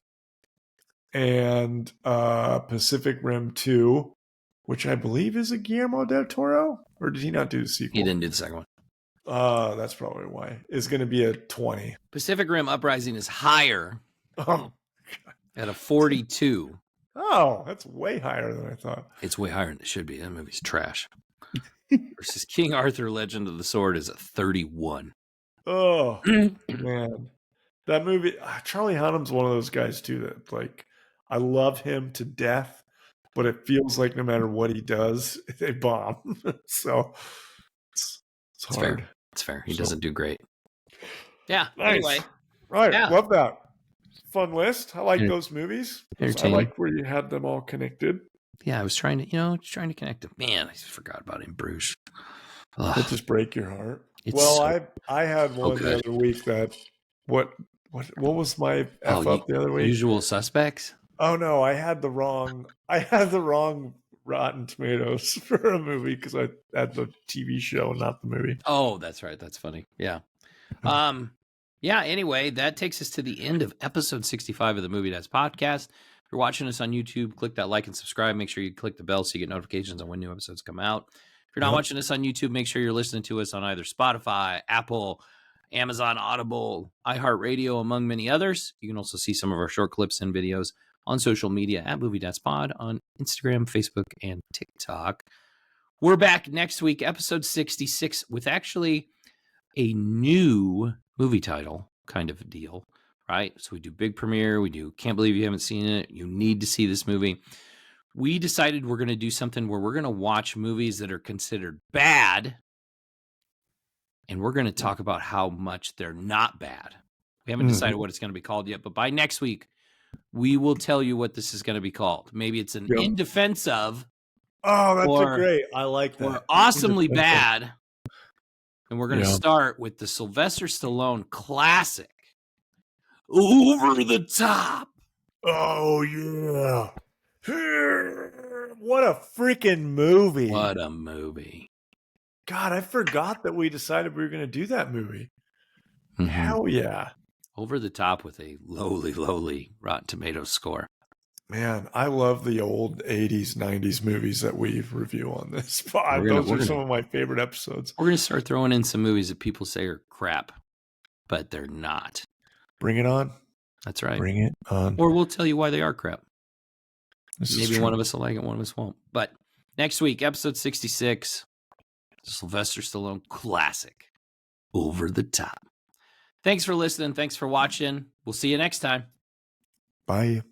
[SPEAKER 1] and Pacific Rim 2, which I believe is a Guillermo del Toro, or did he not do the sequel?
[SPEAKER 2] He didn't do the second one.
[SPEAKER 1] That's probably why. Is going to be a 20.
[SPEAKER 2] Pacific Rim Uprising is higher
[SPEAKER 1] Oh,
[SPEAKER 2] at a 42.
[SPEAKER 1] Oh, that's way higher than I thought.
[SPEAKER 2] It's way higher than it should be. That movie's trash. Versus King Arthur, Legend of the Sword is a 31.
[SPEAKER 1] Oh, man. That movie, Charlie Hunnam's one of those guys, too, that, like, I love him to death, but it feels like no matter what he does, they bomb. So, it's hard.
[SPEAKER 2] Fair. It's fair. He doesn't do great. Yeah.
[SPEAKER 1] Nice.
[SPEAKER 2] Anyway.
[SPEAKER 1] Right.
[SPEAKER 2] Yeah.
[SPEAKER 1] Love that. Fun list. I like those movies. I like where you had them all connected.
[SPEAKER 2] Yeah, I was trying to connect them. Man, I forgot about In Bruges.
[SPEAKER 1] That just break your heart. I had one the other week that what was my F up the other week?
[SPEAKER 2] Usual Suspects?
[SPEAKER 1] Oh no, I had the wrong Rotten Tomatoes for a movie because I had the TV show, not the movie.
[SPEAKER 2] Oh, that's right. That's funny. Yeah. Yeah, anyway, that takes us to the end of episode 65 of the Midnight.has podcast. If you're watching us on YouTube, click that like and subscribe. Make sure you click the bell so you get notifications on when new episodes come out. If you're not watching us on YouTube, make sure you're listening to us on either Spotify, Apple, Amazon, Audible, iHeartRadio, among many others. You can also see some of our short clips and videos on social media at Movie.spod on Instagram, Facebook, and TikTok. We're back next week, episode 66, with actually a new movie title kind of a deal, right? So we do big premiere, we do can't believe you haven't seen it, you need to see this movie. We decided we're going to do something where we're going to watch movies that are considered bad, and we're going to talk about how much they're not bad. We haven't decided what it's going to be called yet, but by next week, we will tell you what this is going to be called. Maybe it's an In Defense Of.
[SPEAKER 1] Oh, that's great. I like that.
[SPEAKER 2] Or Awesomely Bad. And we're going to start with the Sylvester Stallone classic, Over the Top.
[SPEAKER 1] Oh, yeah. What a freaking movie.
[SPEAKER 2] What a movie.
[SPEAKER 1] God, I forgot that we decided we were going to do that movie. Mm-hmm. Hell yeah.
[SPEAKER 2] Over the Top with a lowly Rotten Tomatoes score.
[SPEAKER 1] Man, I love the old 80s, 90s movies that we review on this pod. Those are some of my favorite episodes.
[SPEAKER 2] We're going to start throwing in some movies that people say are crap, but they're not.
[SPEAKER 1] Bring it on.
[SPEAKER 2] That's right.
[SPEAKER 1] Bring it on.
[SPEAKER 2] Or we'll tell you why they are crap.
[SPEAKER 1] Maybe
[SPEAKER 2] one of us will like it, one of us won't. But next week, episode 66, Sylvester Stallone classic, Over the Top. Thanks for listening. Thanks for watching. We'll see you next time.
[SPEAKER 1] Bye.